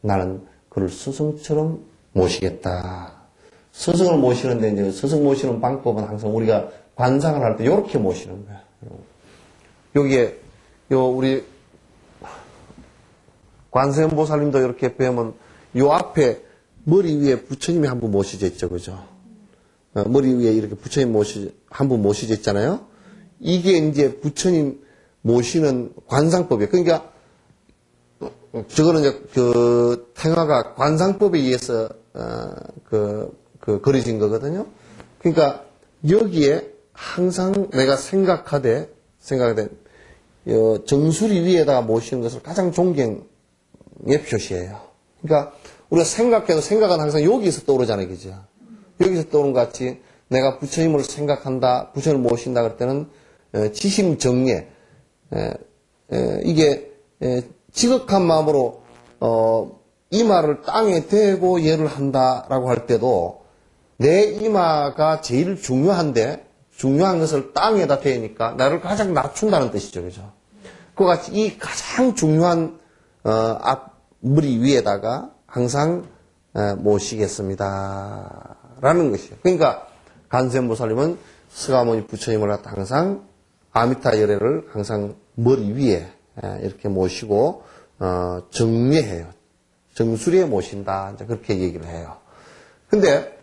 나는 그를 스승처럼 모시겠다. 스승을 모시는데 이제 스승 모시는 방법은 항상 우리가 관상을 할 때 이렇게 모시는 거야. 여기에 우리 관세음보살님도 이렇게 배우면 요 앞에 머리 위에 부처님이 한 분 모시져 있죠, 그죠? 머리 위에 이렇게 부처님 한 분 모시져 있잖아요. 이게 이제 부처님 모시는 관상법이에요. 그러니까 저거는 이제 그 태화가 관상법에 의해서 그려진 거거든요. 그러니까 여기에 항상 내가 생각하되 정수리 위에다가 모시는 것을 가장 존경의 표시예요. 그러니까 우리가 생각해도 생각은 항상 여기서 떠오르잖아요, 그죠? 여기서 떠오르는 것 같이 내가 부처님을 생각한다, 부처님을 모신다 그럴 때는 지심정예 이게 지극한 마음으로 이마를 땅에 대고 예를 한다라고 할 때도 내 이마가 제일 중요한데 중요한 것을 땅에다 대니까 나를 가장 낮춘다는 뜻이죠, 그죠? 그와 같이 이 가장 중요한 머리 위에다가 항상 모시겠습니다 라는 것이에요. 그러니까 관세음보살님은 스가모니 부처님을 갖다 항상 아미타 열애를 항상 머리 위에 이렇게 모시고 정례해요. 정수리에 모신다. 이제 그렇게 얘기를 해요. 근데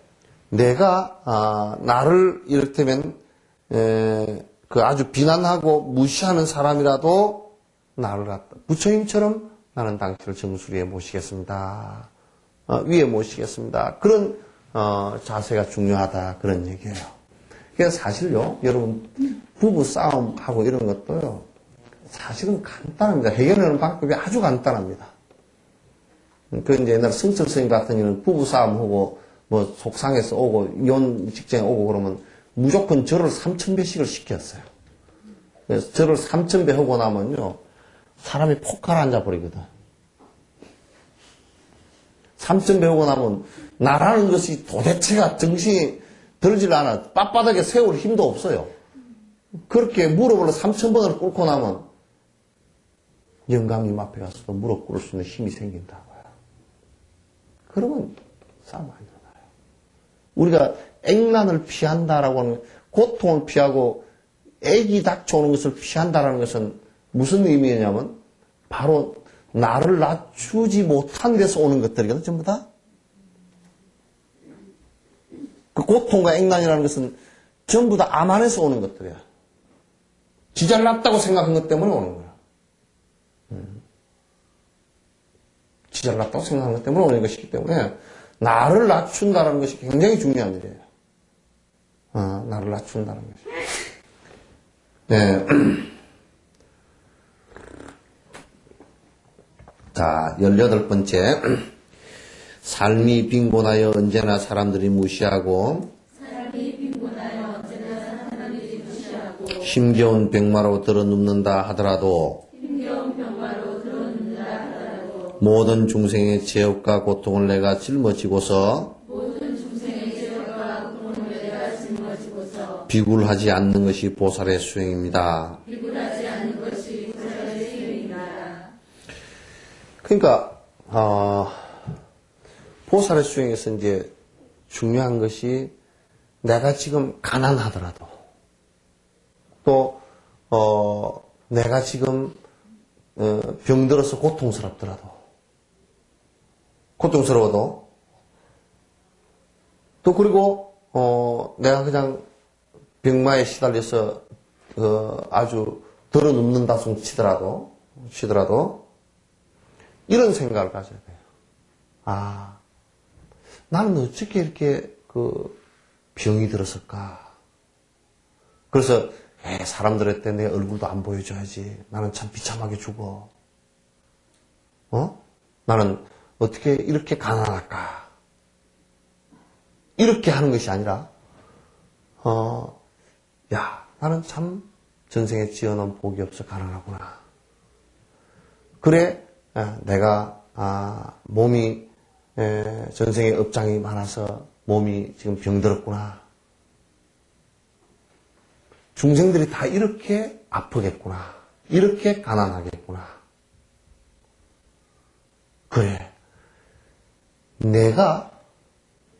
내가 나를 이를테면 그 아주 비난하고 무시하는 사람이라도 나를 갖다 부처님처럼 나는 당신을 정수리에 모시겠습니다. 위에 모시겠습니다. 그런 자세가 중요하다 그런 얘기예요. 그래서 사실요, 여러분 부부 싸움하고 이런 것도요, 사실은 간단합니다. 해결하는 방법이 아주 간단합니다. 그 이제 옛날 승철 선생님 같은 경우는 부부 싸움하고 뭐 속상해서 오고 이혼 직전에 오고 그러면 무조건 절을 3,000배씩을 시켰어요. 그래서 절을 3,000배 하고 나면요, 사람이 폭발 앉아버리거든. 3,000배 하고 나면 나라는 것이 도대체가 정신이 들질 않아. 빳빳하게 세울 힘도 없어요. 그렇게 무릎을 3,000번을 꿇고 나면 영감님 앞에 가서도 무릎 꿇을 수 있는 힘이 생긴다고요. 그러면 싸움 안 일어나요. 우리가 액난을 피한다라고 하는, 고통을 피하고 액이 닥쳐오는 것을 피한다라는 것은 무슨 의미냐면 바로 나를 낮추지 못한 데서 오는 것들이거든, 전부 다. 그 고통과 액난이라는 것은 전부 다 암 안에서 오는 것들이야. 지 잘났다고 생각한 것 때문에 오는 거야. 지 잘났다고 생각한 것 때문에 오는 것이기 때문에 나를 낮춘다는 것이 굉장히 중요한 일이에요. 나를 낮춘다는 것이. 네. 자, 18번째. 삶이 빈곤하여 언제나 사람들이 무시하고 힘겨운 병마로 들어눕는다 하더라도 모든 중생의 죄업과 고통을 내가 짊어지고서 비굴하지 않는 것이 보살의 수행입니다. 그러니까 보살의 수행에서 이제 중요한 것이 내가 지금 가난하더라도 또 내가 지금 병들어서 고통스러워도 또 그리고 내가 그냥 병마에 시달려서 아주 덜어 눕는다 손 치더라도 이런 생각을 가져야 돼요. 나는 어떻게 이렇게 병이 들었을까? 그래서 사람들한테 내 얼굴도 안 보여줘야지. 나는 참 비참하게 죽어. 나는 어떻게 이렇게 가난할까? 이렇게 하는 것이 아니라 나는 참 전생에 지어놓은 복이 없어 가난하구나. 그래, 내가 몸이 전생에 업장이 많아서 몸이 지금 병들었구나. 중생들이 다 이렇게 아프겠구나. 이렇게 가난하겠구나. 그래, 내가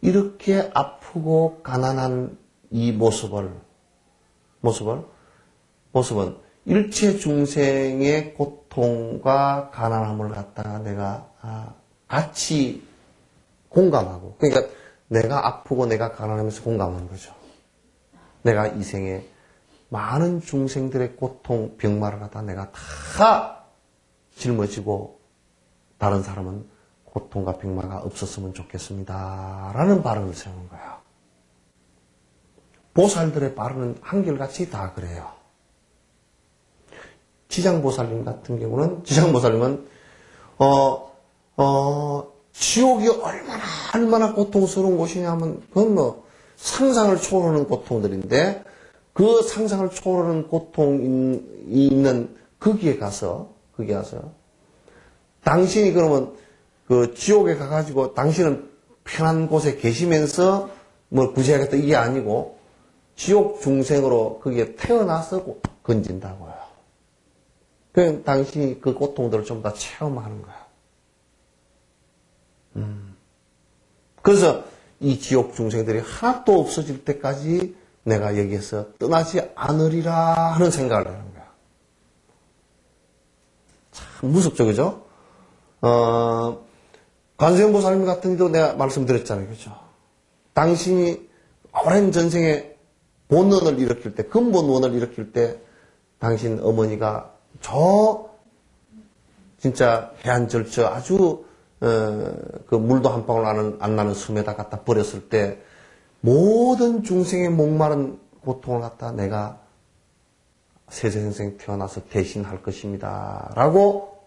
이렇게 아프고 가난한 이 모습은 일체 중생의 고통과 가난함을 갖다가 내가 같이 공감하고, 그러니까 내가 아프고 내가 가난하면서 공감하는 거죠. 내가 이 생에 많은 중생들의 고통, 병마를 갖다 내가 다 짊어지고 다른 사람은 고통과 병마가 없었으면 좋겠습니다. 라는 발언을 세우는 거예요. 보살들의 발언은 한결같이 다 그래요. 지장보살님 같은 경우는, 지장보살님은 지옥이 얼마나 고통스러운 곳이냐면, 그건 뭐, 상상을 초월하는 고통들인데, 그 상상을 초월하는 고통이 있는 거기에 가서, 당신이 그러면 그 지옥에 가가지고 당신은 편한 곳에 계시면서 뭐 구제하겠다 이게 아니고, 지옥 중생으로 거기에 태어나서 건진다고요. 그냥 당신이 그 고통들을 좀 더 체험하는 거야. 그래서 이 지옥 중생들이 하나도 없어질 때까지 내가 여기에서 떠나지 않으리라 하는 생각을 하는 거야. 참 무섭죠, 그죠? 관세음보살님 같은 경우도 내가 말씀드렸잖아요, 그죠? 당신이 오랜 전생에 본원을 일으킬 때, 근본원을 일으킬 때 당신 어머니가 진짜 해안절처 아주 그 물도 한 방울 안 나는 숨에다 갖다 버렸을 때 모든 중생의 목마른 고통을 갖다 내가 세세생생 태어나서 대신할 것입니다. 라고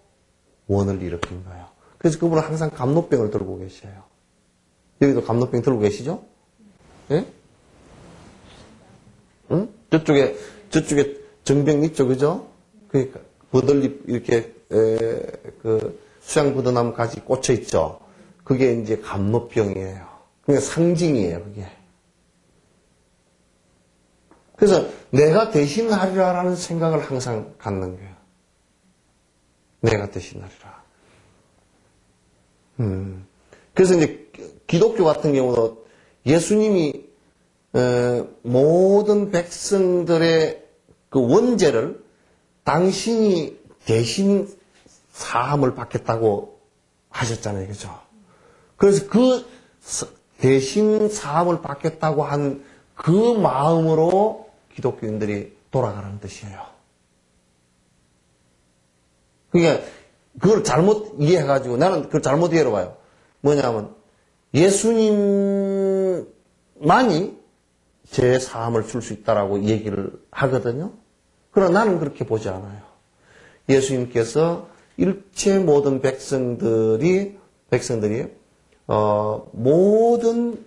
원을 일으킨 거예요. 그래서 그분은 항상 감노병을 들고 계셔요. 여기도 감노병 들고 계시죠? 예? 응? 저쪽에 정병 있죠, 그죠? 그러니까 버들잎 이렇게 그 수양 버드나무 가지 꽂혀 있죠. 그게 이제 감노병이에요. 그러니까 상징이에요, 그게. 그래서 내가 대신하리라라는 생각을 항상 갖는 거예요. 내가 대신하리라. 그래서 이제 기독교 같은 경우도 예수님이 모든 백성들의 그 원죄를 당신이 대신 사함을 받겠다고 하셨잖아요. 그죠? 그래서 그 대신 사함을 받겠다고 한 그 마음으로 기독교인들이 돌아가라는 뜻이에요. 그러니까 그걸 잘못 이해해가지고 나는 그걸 잘못 이해로 봐요. 뭐냐면 예수님만이 제 사함을 줄 수 있다라고 얘기를 하거든요. 그러나 나는 그렇게 보지 않아요. 예수님께서 일체 모든 백성들이 모든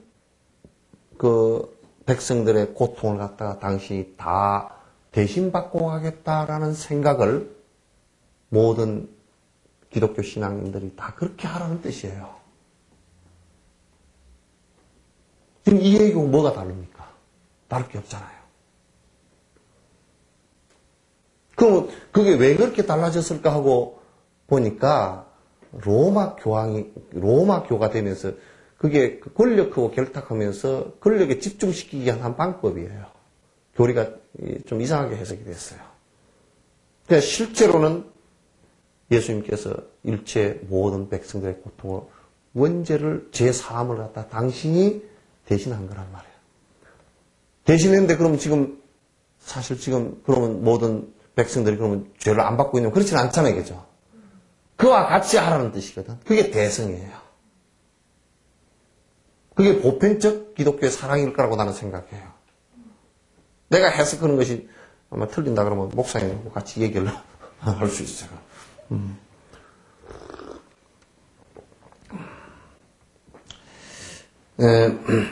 그 백성들의 고통을 갖다가 당신이 다 대신 받고 가겠다라는 생각을 모든 기독교 신앙인들이 다 그렇게 하라는 뜻이에요. 지금 이 얘기하고 뭐가 다릅니까? 다를 게 없잖아요. 그럼 그게 왜 그렇게 달라졌을까 하고 보니까 로마교가 되면서 그게 권력하고 결탁하면서 권력에 집중시키기 위한 한 방법이에요. 교리가 좀 이상하게 해석이 됐어요. 그러니까 실제로는 예수님께서 일체 모든 백성들의 고통을 원죄를 제 사함을 갖다 당신이 대신한 거란 말이에요. 대신했는데 그럼 사실 그러면 모든 백성들이 그러면 죄를 안 받고 있는 그렇지는 않잖아요. 그죠? 그와 같이 하라는 뜻이거든. 그게 대성이에요. 그게 보편적 기독교의 사랑일 거라고 나는 생각해요. 내가 해석하는 것이 아마 틀린다 그러면 목사님하고 같이 얘기를 할 수 있어요.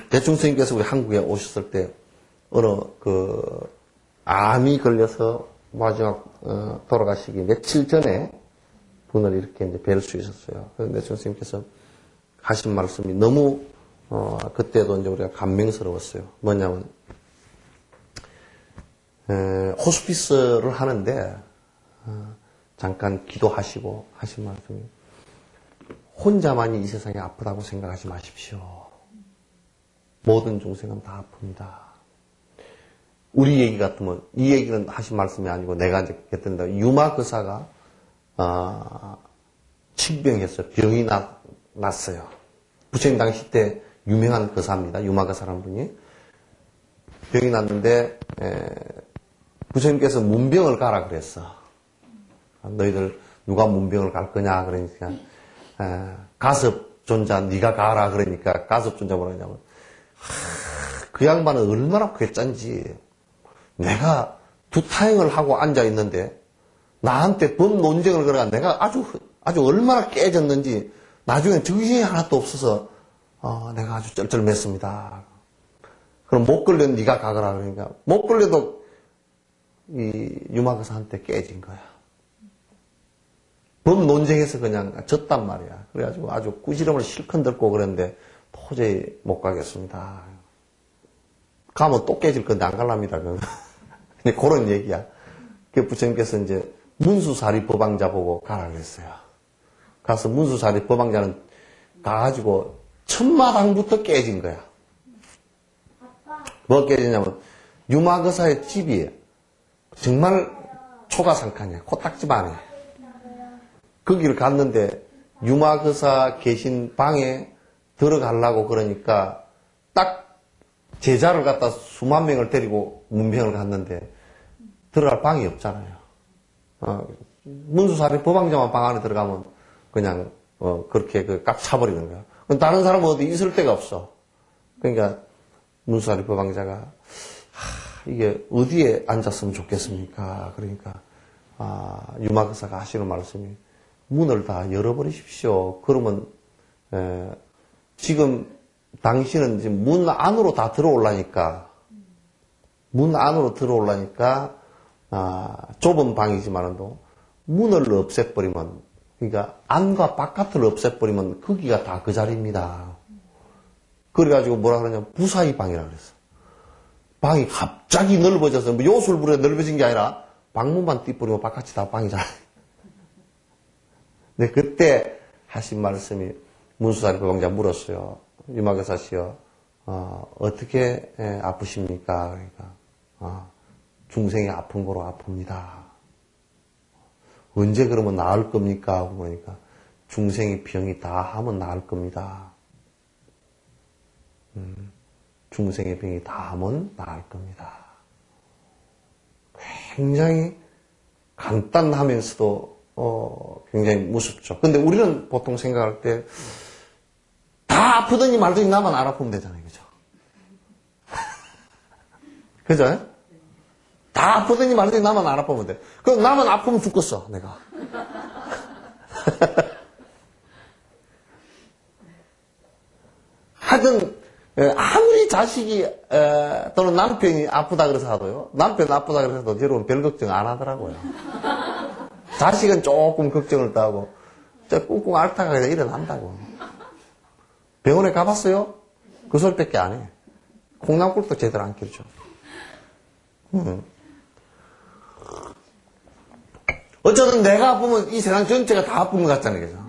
대충 스님께서 우리 한국에 오셨을 때 어느 암이 걸려서 마지막 돌아가시기 며칠 전에 분을 이렇게 이제 뵐 수 있었어요. 그런데 대충 스님께서 하신 말씀이 너무 그때도 이제 우리가 감명스러웠어요. 뭐냐면 호스피스를 하는데 잠깐 기도하시고 하신 말씀이 혼자만이 이 세상에 아프다고 생각하지 마십시오. 모든 중생은 다 아픕니다. 우리 얘기 같으면 이 얘기는 하신 말씀이 아니고 내가 이제 했던데 유마 거사가 칙병했어요. 병이 났어요. 부처님 당시 때 유명한 거사입니다. 유마 거사라는 분이 병이 났는데 부처님께서 문병을 가라 그랬어. 너희들 누가 문병을 갈 거냐 그러니까 가섭존자 네가 가라 그러니까 가섭존자 뭐라 하냐면 그 양반은 얼마나 괴짠지 내가 두 타행을 하고 앉아 있는데 나한테 법 논쟁을 걸어가 내가 아주 얼마나 깨졌는지 나중에 정신이 하나도 없어서 내가 아주 쩔쩔맸습니다. 그럼 못 걸려도 네가 가거라 그러니까 못 걸려도 이 유마거사한테 깨진 거야. 법 논쟁에서 그냥 졌단 말이야. 그래가지고 아주 꾸지람을 실컷 들고 그랬는데 도저히 못 가겠습니다. 가면 또 깨질 건데 안 갈랍니다. 그런 얘기야. 그 부처님께서 이제 문수사리 법왕자 보고 가라 그랬어요. 가서 문수사리 법왕자는 가가지고 첫마당부터 깨진 거야. 뭐 깨지냐면 유마거사의 집이 정말 초가상칸이야. 코딱지만 해. 거기를 갔는데 유마거사 계신 방에 들어가려고 그러니까 딱 제자를 갖다 수만 명을 데리고 문병을 갔는데 들어갈 방이 없잖아요. 문수사리 법왕자만 방 안에 들어가면 그냥 그렇게 깍 차버리는 거야. 다른 사람은 어디 있을 데가 없어. 그러니까 문수사리 법왕자가 이게 어디에 앉았으면 좋겠습니까? 그러니까 유마거사가 하시는 말씀이 문을 다 열어버리십시오. 그러면 지금 당신은 지금 문 안으로 다 들어오려니까 좁은 방이지만도 문을 없애버리면, 그러니까 안과 바깥을 없애버리면 거기가 다 그 자리입니다. 그래가지고 뭐라 그러냐면 부사의 방이라 그랬어. 방이 갑자기 넓어져서 뭐 요술부에 넓어진 게 아니라 방문만 띠뿌리면 바깥이 다 방이잖아요. 근데 그때 하신 말씀이 문수사리 법왕자 물었어요. 유마거사 씨요, 어떻게 아프십니까? 그러니까 중생이 아픈 거로 아픕니다. 언제 그러면 나을 겁니까? 하고 보니까 중생이 병이 다 하면 나을 겁니다. 중생의 병이 다 하면 나을 겁니다. 굉장히 간단하면서도 굉장히 무섭죠. 근데 우리는 보통 생각할 때 다 아프더니 말더니 나만 안 아프면 되잖아요. 그죠? 그죠? 다 아프더니 말더니 나만 안 아프면 돼. 그럼 나만 아프면 죽겠어, 내가. 하여튼 아무리 자식이 또는 남편이 아프다 그래서 하도요. 남편 아프다 그래서 하도 여러분 별 걱정 안 하더라고요. 자식은 조금 걱정을 따고 꽁꽁 앓다가 그냥 일어난다고. 병원에 가봤어요? 그 소리밖에 안 해. 콩나물도 제대로 안 켜죠. 어쩌든 내가 아프면 이 세상 전체가 다 아픈 것 같잖아요. 그죠?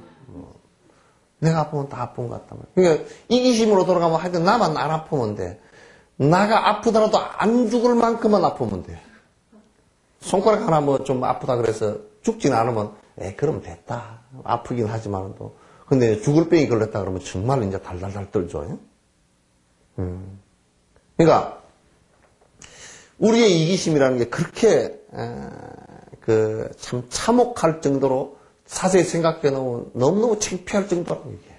내가 아프면 다 아픈 것 같단 말이에요. 그러니까 이기심으로 돌아가면 하여튼 나만 안 아프면 돼. 나가 아프더라도 안 죽을 만큼만 아프면 돼. 손가락 하나 뭐 좀 아프다 그래서 죽진 않으면 그럼 됐다. 아프긴 하지만 또. 근데 죽을 병이 걸렸다 그러면 정말 이제 달달달 떨죠. 그러니까 우리의 이기심이라는 게 그렇게 참 참혹할 정도로 자세히 생각해 놓으면 너무너무 창피할 정도라고 얘기해요.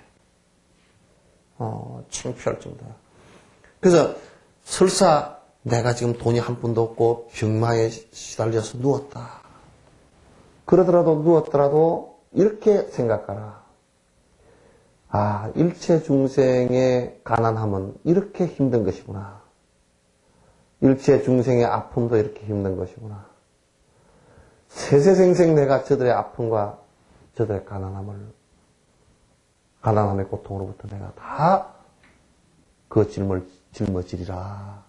창피할 정도야. 그래서 설사 내가 지금 돈이 한 푼도 없고 병마에 시달려서 누웠다. 그러더라도 누웠더라도 이렇게 생각하라. 일체 중생의 가난함은 이렇게 힘든 것이구나. 일체 중생의 아픔도 이렇게 힘든 것이구나. 세세생생 내가 저들의 아픔과 저들의 가난함의 고통으로부터 내가 다 그 짊어지리라.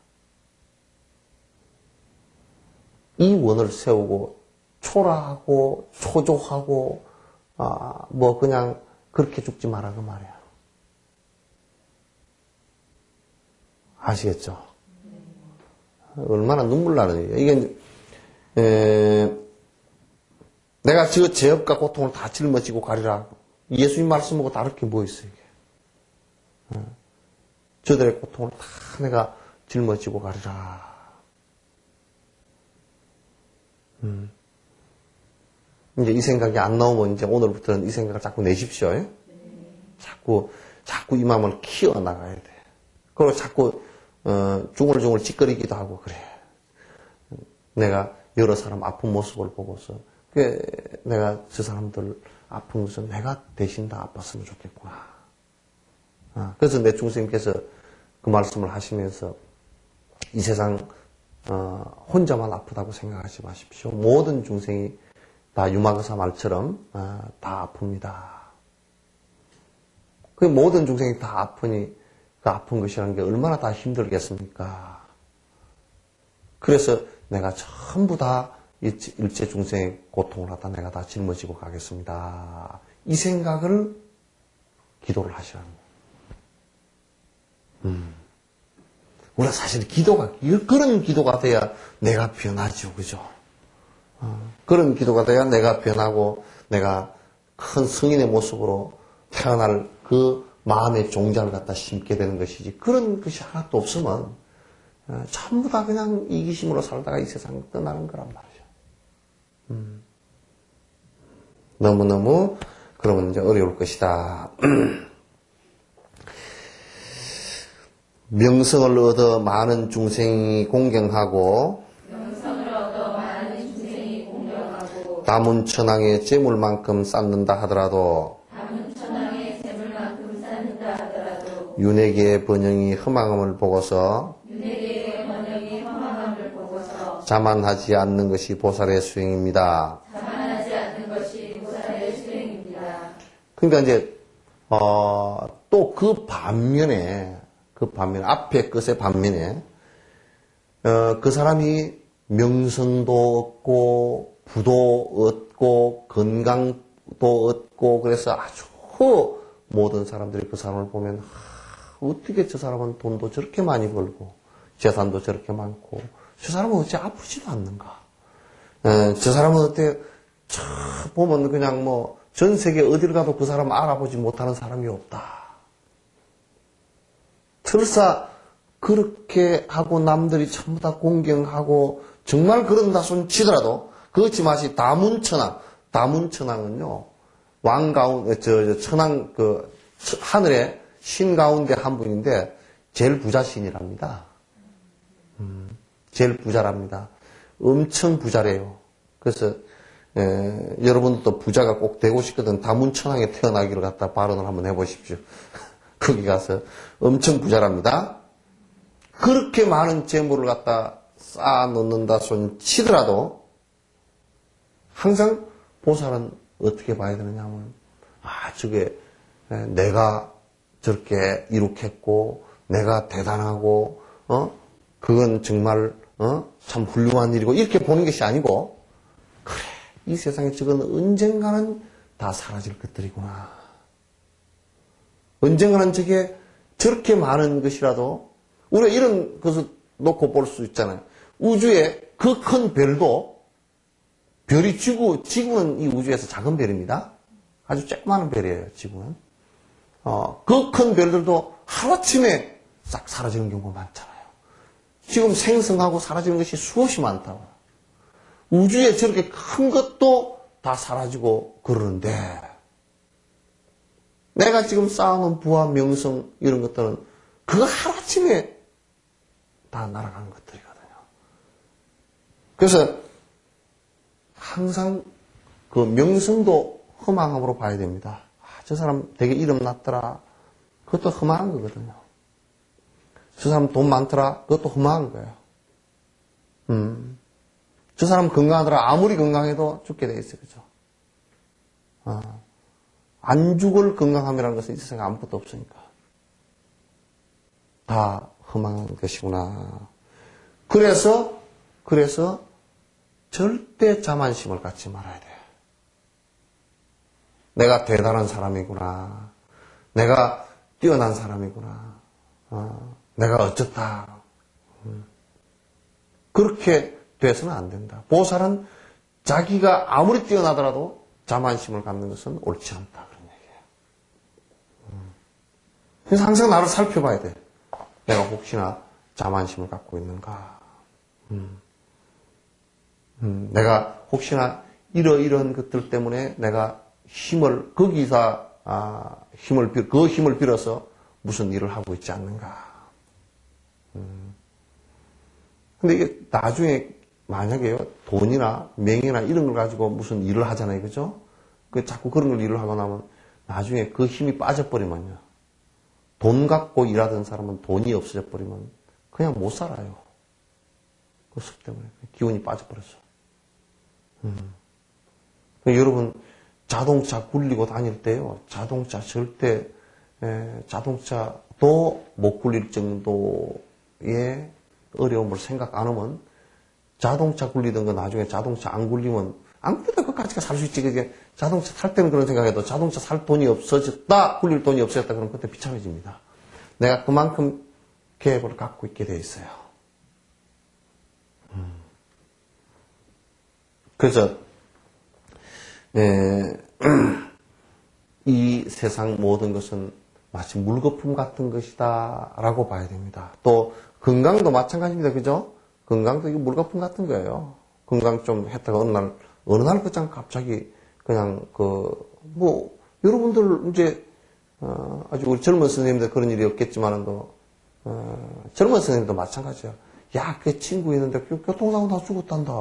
이 원을 세우고 초라하고 초조하고 뭐 그냥 그렇게 죽지 마라 그 말이야. 아시겠죠? 얼마나 눈물 나는 얘기야. 이게 내가 저 죄업과 고통을 다 짊어지고 가리라. 예수님 말씀하고 다를 게 뭐 있어 이게. 저들의 고통을 다 내가 짊어지고 가리라. 이제 이 생각이 안 나오면 이제 오늘부터는 이 생각을 자꾸 내십시오. 자꾸 이 마음을 키워나가야 돼. 그리고 자꾸 중얼중얼 찌꺼리기도 하고 그래. 내가 여러 사람 아픈 모습을 보고서 내가 저 사람들 아픈 것은 내가 대신 다 아팠으면 좋겠구나. 그래서 내 중생님께서 그 말씀을 하시면서 이 세상 혼자만 아프다고 생각하지 마십시오. 모든 중생이 다 유마거사 말처럼 다 아픕니다. 그 모든 중생이 다 아프니 그 아픈 것이라는 게 얼마나 다 힘들겠습니까? 그래서 내가 전부 다 일체 중생의 고통을 갖다 내가 다 짊어지고 가겠습니다. 이 생각을 기도를 하시라는 거예요. 우리가 사실 기도가 그런 기도가 돼야 내가 변하죠, 그죠? 그런 기도가 돼야 내가 변하고 내가 큰 성인의 모습으로 태어날 그 마음의 종자를 갖다 심게 되는 것이지. 그런 것이 하나도 없으면 전부 다 그냥 이기심으로 살다가 이 세상을 떠나는 거란 말이죠. 너무너무 그러면 이제 어려울 것이다. 명성을 얻어 많은 중생이 공경하고 다문천왕의 재물만큼 쌓는다 하더라도 윤회계의 번영이 허망함을 보고서 자만하지 않는 것이 보살의 수행입니다. 그러니까 이제 또 그 반면에 앞에 것의 반면에 그 사람이 명성도 얻고 부도 얻고 건강도 얻고 그래서 아주 모든 사람들이 그 사람을 보면 어떻게 저 사람은 돈도 저렇게 많이 벌고 재산도 저렇게 많고 저 사람은 어찌 아프지도 않는가? 저 사람은 어때 보면 그냥 뭐 전 세계 어딜 가도 그 사람 알아보지 못하는 사람이 없다. 설사 그렇게 하고 남들이 전부 다 공경하고 정말 그런다 손 치더라도 그것이 마치 다문천왕은요 왕 가운데 천왕 하늘의 신 가운데 한 분인데 제일 부자 신이랍니다. 제일 부자랍니다. 엄청 부자래요. 그래서 여러분도 부자가 꼭 되고 싶거든 다문천왕에 태어나기를 갖다 발언을 한번 해보십시오. 거기 가서 엄청 부자랍니다. 그렇게 많은 재물을 갖다 쌓아 놓는다 손 치더라도 항상 보살은 어떻게 봐야 되느냐 하면 저게 내가 저렇게 이룩했고 내가 대단하고 그건 정말 참 훌륭한 일이고 이렇게 보는 것이 아니고 그래 이 세상에 저건 언젠가는 다 사라질 것들이구나. 언젠가는 저게 저렇게 많은 것이라도 우리가 이런 것을 놓고 볼 수 있잖아요. 우주에 그 큰 별도 별이 지구는 이 우주에서 작은 별입니다. 아주 조그마한 별이에요. 지구는. 그 큰 별들도 하루아침에 싹 사라지는 경우가 많잖아요. 지금 생성하고 사라지는 것이 수없이 많다고. 우주에 저렇게 큰 것도 다 사라지고 그러는데 내가 지금 쌓아놓은 부와 명성 이런 것들은 그거 하루아침에 다 날아가는 것들이거든요. 그래서 항상 그 명성도 허망함으로 봐야 됩니다. 저 사람 되게 이름 났더라. 그것도 허망한 거거든요. 저 사람 돈 많더라. 그것도 허망한 거예요. 저 사람 건강하더라. 아무리 건강해도 죽게 돼 있어요. 그죠? 안 죽을 건강함이라는 것은 이 세상에 아무것도 없으니까. 다 허망한 것이구나. 그래서 절대 자만심을 갖지 말아야 돼. 내가 대단한 사람이구나. 내가 뛰어난 사람이구나. 내가 어쩌다. 그렇게 돼서는 안 된다. 보살은 자기가 아무리 뛰어나더라도 자만심을 갖는 것은 옳지 않다. 그런 얘기예요. 그래서 항상 나를 살펴봐야 돼. 내가 혹시나 자만심을 갖고 있는가. 내가 혹시나 이러이러한 것들 때문에 내가 그 힘을 빌어서 무슨 일을 하고 있지 않는가. 근데 이게 나중에 만약에요, 돈이나 명예나 이런 걸 가지고 무슨 일을 하잖아요. 그죠? 자꾸 그런 걸 일을 하고 나면 나중에 그 힘이 빠져버리면요. 돈 갖고 일하던 사람은 돈이 없어져 버리면 그냥 못 살아요. 그 습 때문에. 기운이 빠져버렸어. 여러분, 자동차 굴리고 다닐 때요, 자동차도 못 굴릴 정도의 어려움을 생각 안 하면 자동차 굴리던 거 나중에 자동차 안 굴리면 안 굴려도 그까지가 살 수 있지. 그게 자동차 탈 때는 그런 생각해도 자동차 살 돈이 없어졌다, 굴릴 돈이 없어졌다 그러면 그때 비참해집니다. 내가 그만큼 계획을 갖고 있게 돼 있어요. 그래서 이 세상 모든 것은 마치 물거품 같은 것이다 라고 봐야 됩니다. 또 건강도 마찬가지입니다. 그죠? 건강도 이거 물거품 같은 거예요. 건강 좀 했다가 어느 날 그냥 갑자기 그냥 여러분들 이제 아주 우리 젊은 선생님들 그런 일이 없겠지만도 젊은 선생님도 마찬가지야. 야, 그 친구 있는데 교통사고 다 죽었단다.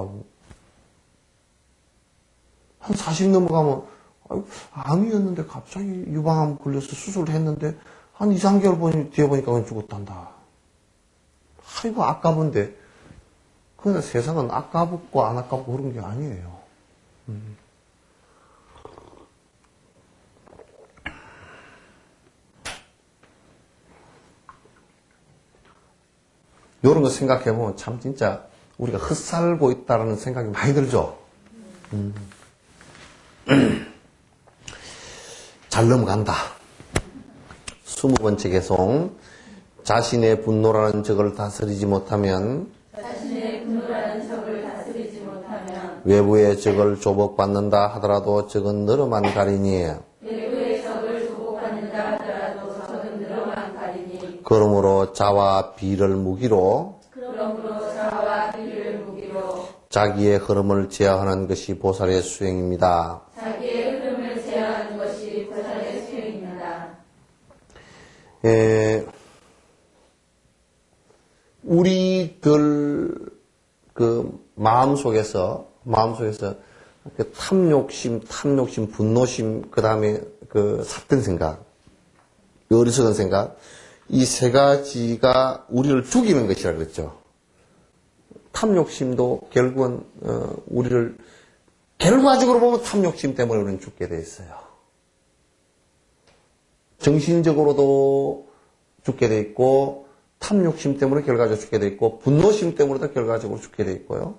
한 40 넘어가면 암이었는데 갑자기 유방암 걸려서 수술을 했는데 한 2, 3개월 뒤에 보니까 그건 죽었단다. 아이고 아까운데. 그런데 세상은 아까웠고 안 아까웠고 그런 게 아니에요. 이런 거 생각해보면 참 진짜 우리가 헛살고 있다라는 생각이 많이 들죠. 잘 넘어간다. 20번째 개송. 자신의 분노라는 적을 다스리지 못하면 외부의 적을 조복받는다 하더라도 적은 너름만 가리니. 그러므로 자와 비를 무기로 자기의 흐름을 제어하는 것이 보살의 수행입니다. 우리들 마음속에서 그 탐욕심, 분노심, 그 다음에 삿된 생각, 어리석은 생각, 이 세 가지가 우리를 죽이는 것이라 그랬죠. 탐욕심도 결국은 우리를 결과적으로 보면 탐욕심 때문에 우리는 죽게 돼 있어요. 정신적으로도 죽게 돼 있고, 탐욕심 때문에 결과적으로 죽게 돼 있고, 분노심 때문에도 결과적으로 죽게 돼 있고요.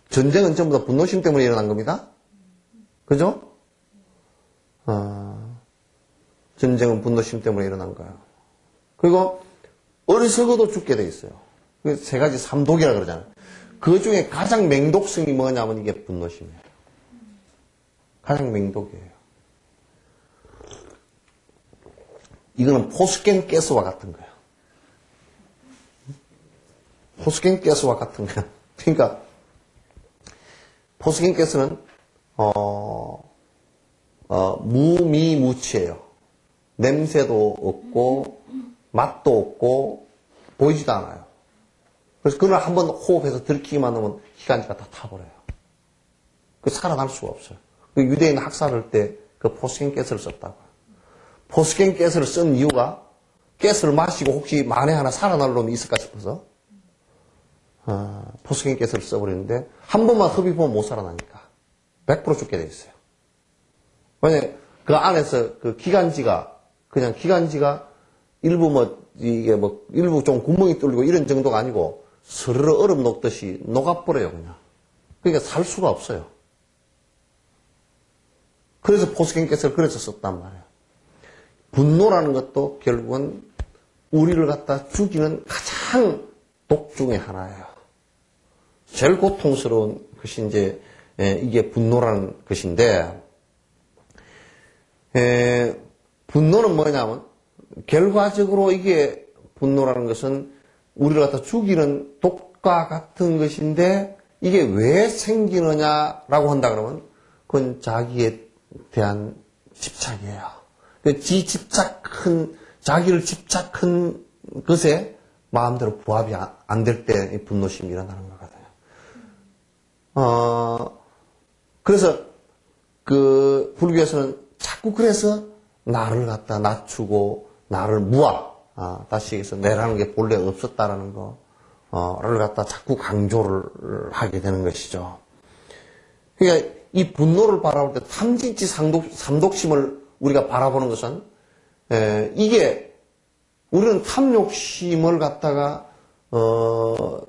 전쟁은 전부 다 분노심 때문에 일어난 겁니다. 그죠? 전쟁은 분노심 때문에 일어난 거예요. 그리고 어리석어도 죽게 돼 있어요. 그 세 가지 삼독이라 그러잖아요. 그 중에 가장 맹독성이 뭐냐면 이게 분노심이에요. 가장 맹독이에요. 이거는 포스겐 가스와 같은 거예요. 포스겐 가스와 같은 거예요. 그러니까 포스겐 가스는 무미무치예요. 냄새도 없고 맛도 없고 보이지도 않아요. 그래서 그걸 한번 호흡해서 들키기만 하면 기관지가 다 타버려요. 그 살아날 수가 없어요. 그 유대인 학살할 때 그 포스겐 가스를 썼다고. 포스겐 가스를 쓴 이유가 가스를 마시고 혹시 만에 하나 살아날 놈이 있을까 싶어서 포스겐 가스를 써버리는데 한 번만 흡입하면 못 살아나니까 100% 죽게 돼 있어요. 왜냐면 그 안에서 그 기관지가 일부 일부 좀 구멍이 뚫리고 이런 정도가 아니고 스르르 얼음 녹듯이 녹아버려요, 그냥. 그러니까 살 수가 없어요. 그래서 포스겐 가스를 그래서 썼단 말이에요. 분노라는 것도 결국은 우리를 갖다 죽이는 가장 독 중에 하나예요. 제일 고통스러운 것이 이제 이게 분노라는 것인데, 분노는 뭐냐면 결과적으로 이게 분노라는 것은 우리를 갖다 죽이는 독과 같은 것인데 이게 왜 생기느냐라고 한다 그러면 그건 자기에 대한 집착이에요. 자기를 집착한 것에 마음대로 부합이 안 될 때 분노심이 일어나는 거거든요. 그래서 그 불교에서는 자꾸 그래서 나를 갖다 낮추고 나를 다시 얘기해서 내라는 게 본래 없었다라는 거를 갖다 자꾸 강조를 하게 되는 것이죠. 그러니까 이 분노를 바라볼 때 탐진치 삼독심을 우리가 바라보는 것은 이게 우리는 탐욕심을 갖다가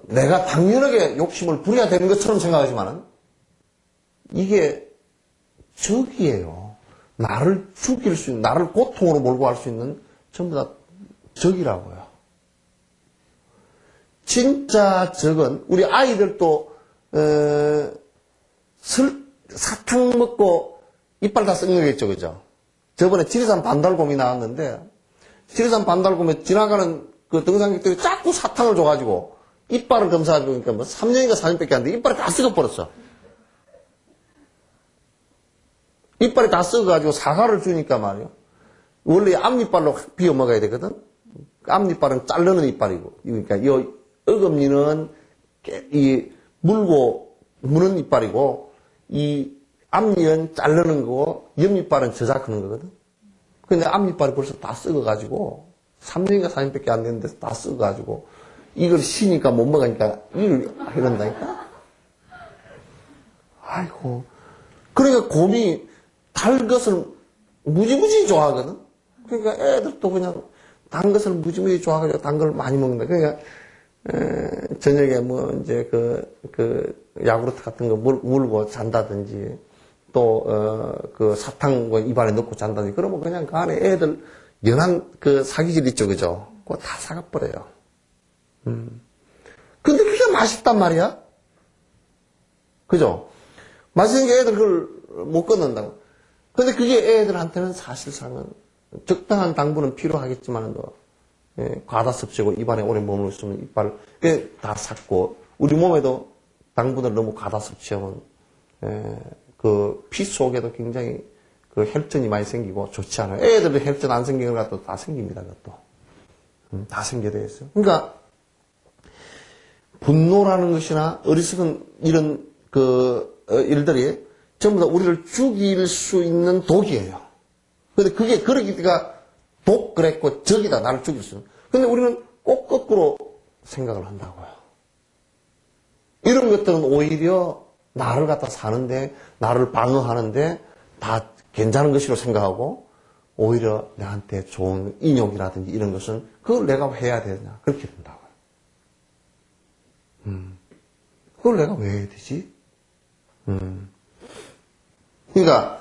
내가 당연하게 욕심을 부려야 되는 것처럼 생각하지만은 이게 적이에요. 나를 죽일 수 있는, 나를 고통으로 몰고 갈 수 있는 전부 다 적이라고요. 진짜 적은 우리 아이들도 사탕 먹고 이빨 다 썩는 거겠죠, 그죠? 저번에 지리산 반달곰이 나왔는데 지리산 반달곰에 지나가는 그 등산객들이 자꾸 사탕을 줘가지고 이빨을 검사해보니까 뭐 3년인가 4년밖에 안 돼. 이빨이 다 썩어버렸어. 이빨이 다 썩어가지고 사과를 주니까 말이요. 원래 앞니빨로 비워 먹어야 되거든. 앞니빨은 자르는 이빨이고. 그러니까 이 어금니는 이 물고 무는 이빨이고, 이 앞니는 자르는 거고, 옆니빨은 저작하는 거거든. 근데 앞니빨이 벌써 다 썩어가지고, 3년인가 4년밖에 안 됐는데 다 썩어가지고, 이걸 쉬니까 못 먹으니까 이걸 이런다니까? 아이고. 그러니까 곰이 달 것을 무지무지 좋아하거든? 그러니까 애들도 그냥 단 것을 무지무지 좋아하고 단 걸 많이 먹는다. 그러니까, 저녁에 뭐, 이제 야구르트 같은 거 물고 잔다든지, 또, 사탕 입안에 넣고 잔다든지, 그러면 그냥 그 안에 애들 연한 사기질 있죠, 그죠? 그거 다 사가버려요. 근데 그게 맛있단 말이야? 그죠? 맛있는 게 애들 그걸 못 끊는다고. 근데 그게 애들한테는 사실상은 적당한 당분은 필요하겠지만, 과다 섭취고 입안에 오래 머물러 있으면 이빨 다 삭고, 우리 몸에도 당분을 너무 과다 섭취하면, 피 속에도 굉장히 혈전이 많이 생기고 좋지 않아요. 애들은 혈전 안 생기는 것도 다 생깁니다, 그것도. 다 생겨야 되겠어요. 그러니까, 분노라는 것이나 어리석은 이런 일들이 전부 다 우리를 죽일 수 있는 독이에요. 근데 그게 그러기가 독 그랬고 적이다, 나를 죽일 수 있는. 근데 우리는 꼭 거꾸로 생각을 한다고요. 이런 것들은 오히려 나를 갖다 사는데, 나를 방어하는데 다 괜찮은 것이라고 생각하고, 오히려 내한테 좋은 인욕이라든지 이런 것은 그걸 내가 왜 해야 되냐, 그렇게 된다고요. 그걸 내가 왜 해야 되지? 그러니까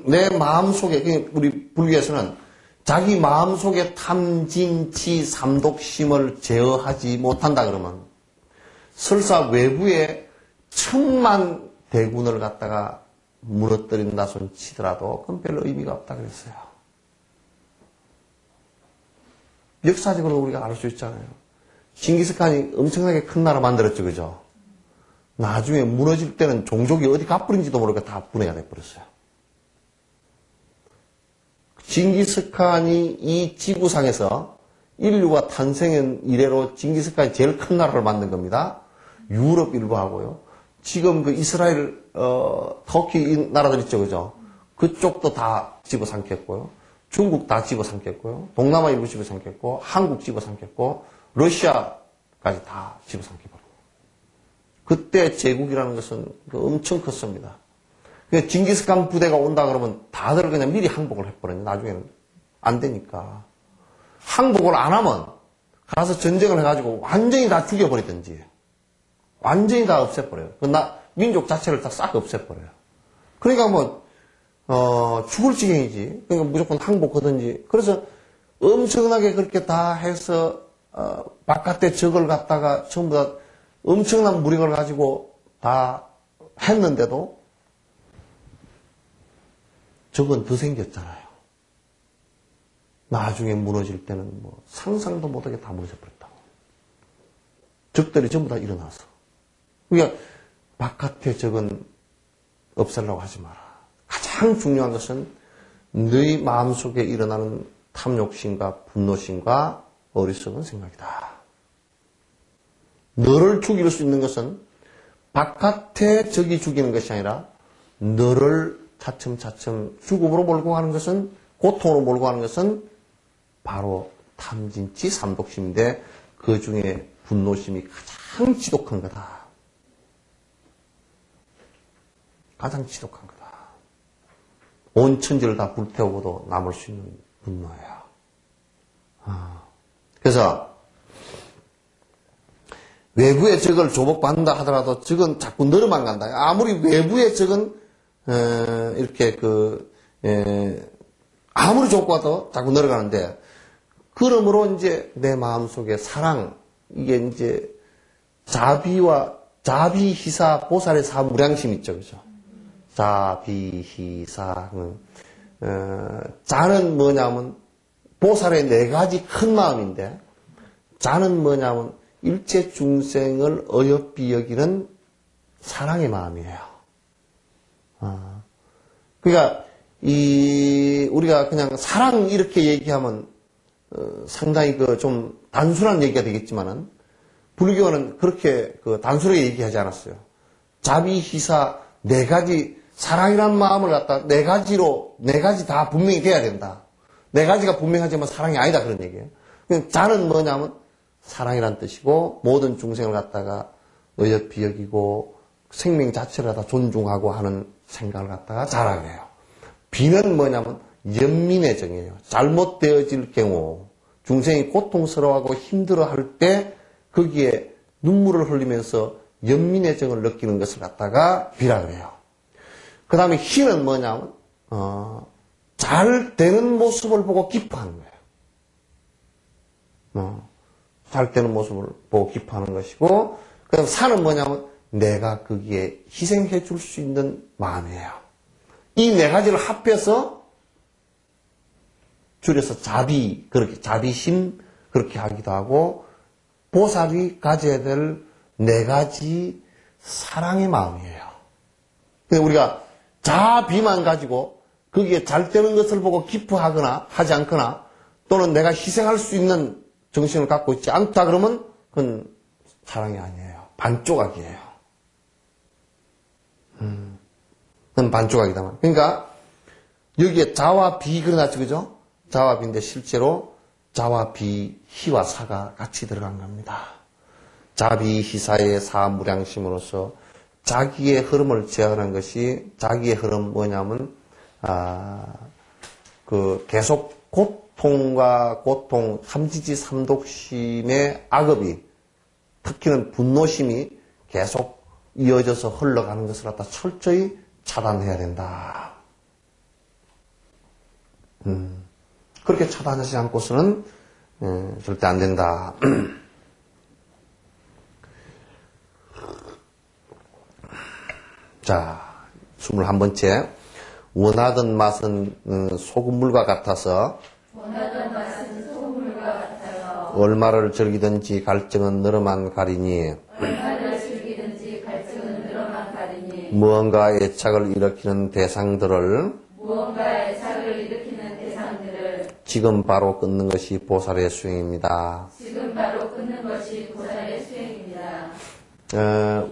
내 마음속에, 우리 불교에서는 자기 마음속에 탐진치 삼독심을 제어하지 못한다 그러면 설사 외부에 1000만 대군을 갖다가 무너뜨린다 손 치더라도 그건 별로 의미가 없다 그랬어요. 역사적으로 우리가 알 수 있잖아요. 징기스칸이 엄청나게 큰 나라 만들었죠, 그죠? 나중에 무너질 때는 종족이 어디 가버린지도 모르게 다 분해가 돼버렸어요. 징기스칸이 이 지구상에서 인류가 탄생한 이래로 징기스칸이 제일 큰 나라를 만든 겁니다. 유럽 일부하고요. 지금 이스라엘, 터키 이 나라들 있죠, 그죠? 그쪽도 다 집어삼켰고요. 중국 다 집어삼켰고요. 동남아 일부 집어삼켰고, 한국 집어삼켰고, 러시아까지 다 집어삼켜버리고. 그때 제국이라는 것은 엄청 컸습니다. 징기스칸 부대가 온다 그러면 다들 그냥 미리 항복을 해버렸는데 나중에는 안 되니까. 항복을 안 하면 가서 전쟁을 해가지고 완전히 다 죽여버리든지 완전히 다 없애버려요. 민족 자체를 다 싹 없애버려요. 그러니까 죽을 지경이지. 그러니까 무조건 항복하든지. 그래서 엄청나게 그렇게 다 해서 바깥에 적을 갖다가 전부 다 엄청난 무력을 가지고 다 했는데도 적은 더 생겼잖아요. 나중에 무너질 때는 상상도 못하게 다 무너져버렸다고. 적들이 전부 다 일어나서. 그러니까 바깥의 적은 없애려고 하지 마라. 가장 중요한 것은 너희 마음속에 일어나는 탐욕심과 분노심과 어리석은 생각이다. 너를 죽일 수 있는 것은 바깥의 적이 죽이는 것이 아니라 너를 차츰차츰 죽음으로 몰고 가는 것은, 고통으로 몰고 가는 것은 바로 탐진치 삼독심인데 그 중에 분노심이 가장 지독한 거다. 가장 지독한 거다. 온 천지를 다 불태우고도 남을 수 있는 분노야. 그래서 외부의 적을 조복받는다 하더라도 적은 자꾸 늘어만 간다. 아무리 외부의 적은 이렇게 아무리 좋고 와도 자꾸 늘어가는데, 그러므로 이제 내 마음속에 사랑, 이게 이제 자비희사 보살의 사무량심 있죠, 그죠? 자비희사. 자는 뭐냐면 보살의 네 가지 큰 마음인데, 자는 뭐냐면 일체 중생을 어여삐 여기는 사랑의 마음이에요. 그러니까 우리가 그냥 사랑 이렇게 얘기하면 상당히 좀 단순한 얘기가 되겠지만은, 불교는 그렇게 단순하게 얘기하지 않았어요. 자비희사 네 가지, 사랑이라는 마음을 갖다 네 가지 다 분명히 돼야 된다. 네 가지가 분명하지만 사랑이 아니다, 그런 얘기예요. 자는 뭐냐면 사랑이란 뜻이고, 모든 중생을 갖다가 어여삐 여기고 생명 자체를 갖다 존중하고 하는 생각을 갖다가 자라고 해요. 비는 뭐냐면 연민의 정이에요. 잘못되어질 경우 중생이 고통스러워하고 힘들어할 때 거기에 눈물을 흘리면서 연민의 정을 느끼는 것을 갖다가 비라고 해요. 그 다음에 희는 뭐냐면 잘 되는 모습을 보고 기뻐하는 거예요. 잘 되는 모습을 보고 기뻐하는 것이고, 그 다음 사는 뭐냐면 내가 거기에 희생해 줄 수 있는 마음이에요. 이 네 가지를 합해서 줄여서 자비심 그렇게 하기도 하고, 보살이 가져야 될 네 가지 사랑의 마음이에요. 근데 우리가 자비만 가지고 거기에 잘 되는 것을 보고 기뻐하거나 하지 않거나, 또는 내가 희생할 수 있는 정신을 갖고 있지 않다 그러면 그건 사랑이 아니에요. 반조각이에요. 그건 반조각이다. 그러니까 여기에 자와 비 그려놨죠, 그죠? 자와 비인데 실제로 자와 비, 희와 사가 같이 들어간 겁니다. 자비 희사의 사무량심으로서 자기의 흐름을 제어하는 것이, 자기의 흐름 뭐냐면 계속 고통과 고통, 삼지지 삼독심의 악업이, 특히는 분노심이 계속 이어져서 흘러가는 것을 갖다 철저히 차단해야 된다. 그렇게 차단하지 않고서는 절대 안 된다. 자, 21번째. 원하던 맛은 소금물과 같아서 얼마를 즐기든지 갈증은 너름한 가리니 무언가 애착을 일으키는 대상들을 지금 바로 끊는 것이 보살의 수행입니다.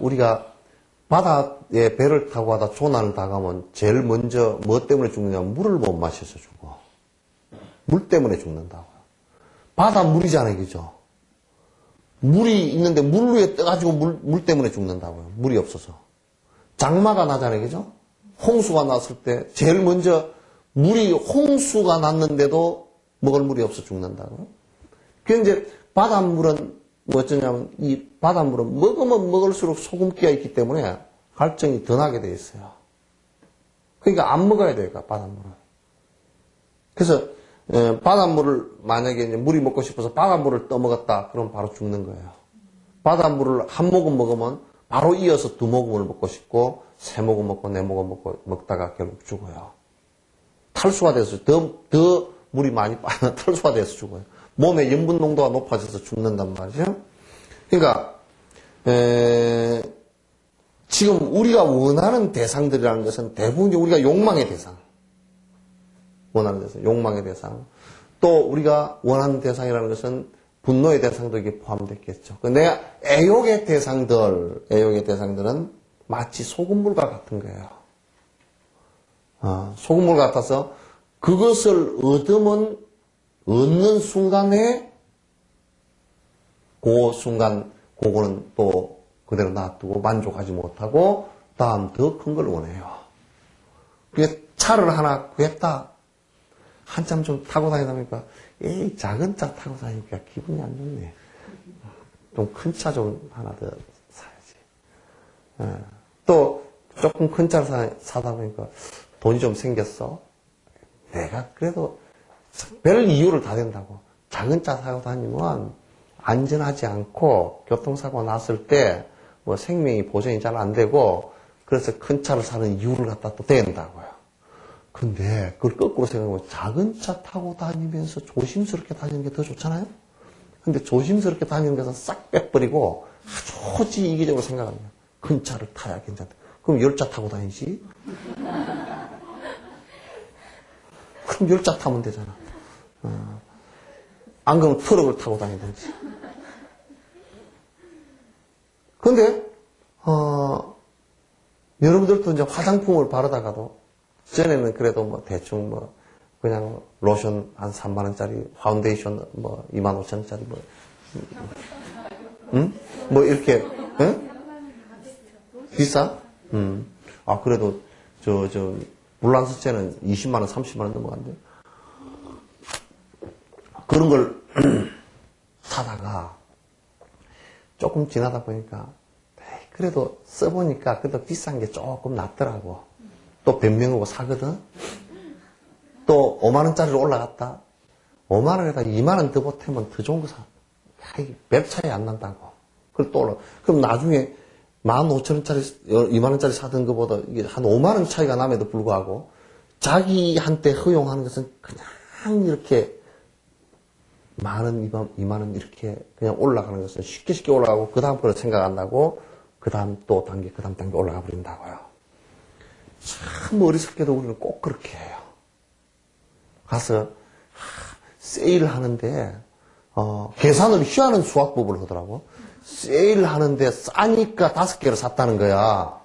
우리가 바다에 배를 타고 가다 조난을 당하면 제일 먼저 뭐 때문에 죽느냐? 물을 못 마셔서 죽어. 물 때문에 죽는다고요. 바다 물이잖아요, 그죠? 물이 있는데 물 위에 떠가지고 물 때문에 죽는다고요. 물이 없어서. 장마가 나잖아요, 그죠? 홍수가 났을 때 제일 먼저 홍수가 났는데도 먹을 물이 없어 죽는다고요. 그 이제 바닷물은 뭐 어쩌냐면 이 바닷물은 먹으면 먹을수록 소금기가 있기 때문에 갈증이 더 나게 돼 있어요. 그러니까 안 먹어야 돼요, 바닷물은. 그래서 바닷물을 만약에 이제 물이 먹고 싶어서 바닷물을 떠먹었다, 그럼 바로 죽는 거예요. 바닷물을 한 모금 먹으면 바로 이어서 두 모금을 먹고 싶고, 세 모금 먹고 네 모금 먹다가 결국 죽어요. 탈수가 돼서 더 물이 많이 빠지면 탈수가 돼서 죽어요. 몸의 염분 농도가 높아져서 죽는단 말이죠. 그러니까 지금 우리가 원하는 대상들이라는 것은 대부분 우리가 욕망의 대상, 원하는 대상, 욕망의 대상, 또 우리가 원하는 대상이라는 것은 분노의 대상도 이게 포함됐겠죠. 내가 애욕의 대상들은 마치 소금물과 같은 거예요. 소금물 같아서 그것을 얻는 순간에 그 순간 그거는 또 그대로 놔두고 만족하지 못하고 다음 더 큰 걸 원해요. 그게 차를 하나 구했다. 한참 좀 타고 다니다 보니까 에이 작은 차 타고 다니니까 기분이 안 좋네. 좀 큰 차 좀 하나 더 사야지. 또 조금 큰 차를 사다 보니까 돈이 좀 생겼어. 내가 그래도 별 이유를 다 된다고. 작은 차 타고 다니면 안전하지 않고 교통사고 났을 때 뭐 생명이 보존이 잘 안 되고, 그래서 큰 차를 사는 이유를 갖다 또 댄다고요. 근데 그걸 거꾸로 생각하면 작은 차 타고 다니면서 조심스럽게 다니는 게 더 좋잖아요? 근데 조심스럽게 다니는 데서 싹 빼버리고 아주 이기적으로 생각합니다. 큰 차를 타야 괜찮다. 그럼 열차 타고 다니지? 그럼 열차 타면 되잖아. 안 그러면 트럭을 타고 다니든지. 근데, 여러분들도 이제 화장품을 바르다가도, 전에는 그래도 뭐 대충 뭐, 그냥 로션 한 3만원짜리, 파운데이션 뭐 25,000원짜리 뭐, 응? 뭐 이렇게, 응? 비싸? 아, 그래도, 물란수제는 20만원, 30만원 넘어간대. 그런 걸 사다가 조금 지나다 보니까 그래도 써보니까 그래도 비싼 게 조금 낫더라고. 또 변명하고 사거든. 또 5만원짜리로 올라갔다. 5만원에다 2만원 더 보태면 더 좋은 거 사. 몇 차이 안 난다고. 그걸 또 올라. 그럼 나중에 15,000원짜리, 2만원짜리 사던 것보다 이게 한 5만원 차이가 남에도 불구하고 자기한테 허용하는 것은 그냥 이렇게 만원, 2만원 이렇게 그냥 올라가는 것은 쉽게 올라가고 그 다음 거를 생각 안 나고 그 다음 또 단계, 그 다음 단계 올라가 버린다고요. 참 어리석게도 우리는 꼭 그렇게 해요. 가서 세일을 하는데 계산을 희한한 수학법을 하더라고. 세일을 하는데 싸니까 5개를 샀다는 거야.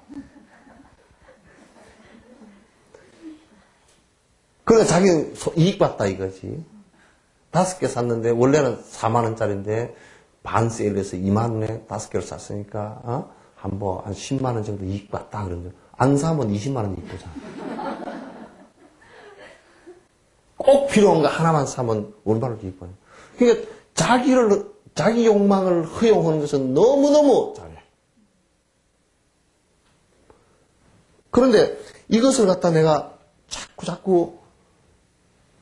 그래 자기는 이익 봤다 이거지. 5개 샀는데 원래는 4만원짜리인데 반 세일해서 2만원에 5개를 샀으니까 한 10만원 정도 이익 봤다 그런 거. 안 사면 20만원 이익 보잖아. 꼭 필요한 거 하나만 사면 얼마나 이익 보냐. 그러니까 자기 욕망을 허용하는 것은 너무너무 잘해. 그런데 이것을 갖다 내가 자꾸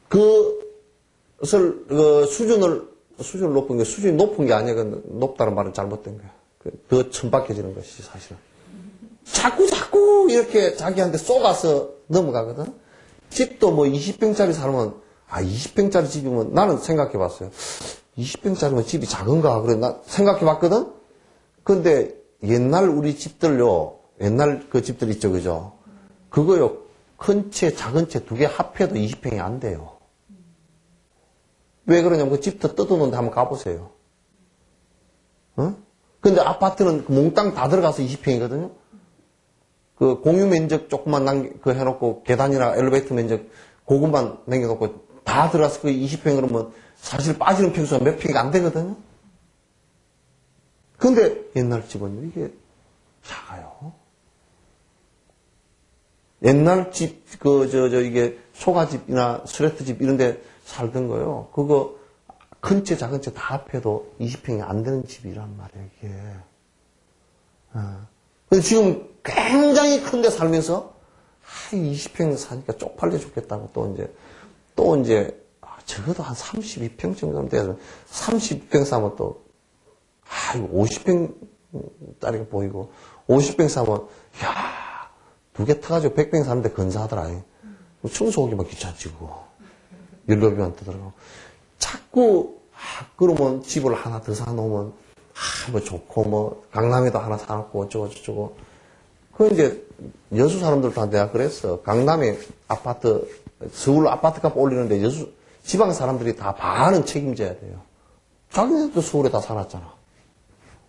그것을 수준을 높은 게 수준이 높은 게 아니야. 높다는 말은 잘못된 거야. 더 천박해지는 것이 사실은. 자꾸 이렇게 자기한테 쏘가서 넘어가거든. 집도 뭐 20평짜리 살면 20평짜리 집이면 나는 생각해 봤어요. 20평짜리면 집이 작은가 그래 나 생각해 봤거든. 근데 옛날 우리 집들요. 옛날 그 집들 있죠. 그죠? 그거요. 큰 채, 작은 채 두 개 합해도 20평이 안 돼요. 왜 그러냐면 그 집터 뜯어놓는데 한번 가보세요. 근데 아파트는 몽땅 다 들어가서 20평이거든요. 그 공유 면적 조금만 해놓고 계단이나 엘리베이터 면적 그것만 남겨놓고 다 들어가서 그 20평 그러면 사실 빠지는 평수가 몇 평이 안 되거든요. 근데 옛날 집은 이게 작아요. 옛날 집, 이게 소가집이나 스레트집 이런 데 살던 거요. 그거 큰 채, 작은 채 다 합해도 20평이 안 되는 집이란 말이에요, 이게. 근데 지금 굉장히 큰 데 살면서, 20평 사니까 쪽팔려 죽겠다고 또 이제, 적어도 한 32평 정도는 돼서, 30평 사면 또, 50평짜리가 보이고, 50평 사면, 두 개 타가지고 100평 사는데 근사하더라. 청소하기만 귀찮지고. 연료비만 뜨더라고. 자꾸, 그러면 집을 하나 더 사놓으면, 뭐 좋고, 강남에도 하나 사놓고, 어쩌고. 이제, 여수 사람들도 내가 그랬어. 강남에 아파트, 서울 아파트 값 올리는데 지방 사람들이 다 반은 책임져야 돼요. 자기네들도 서울에 다 살았잖아.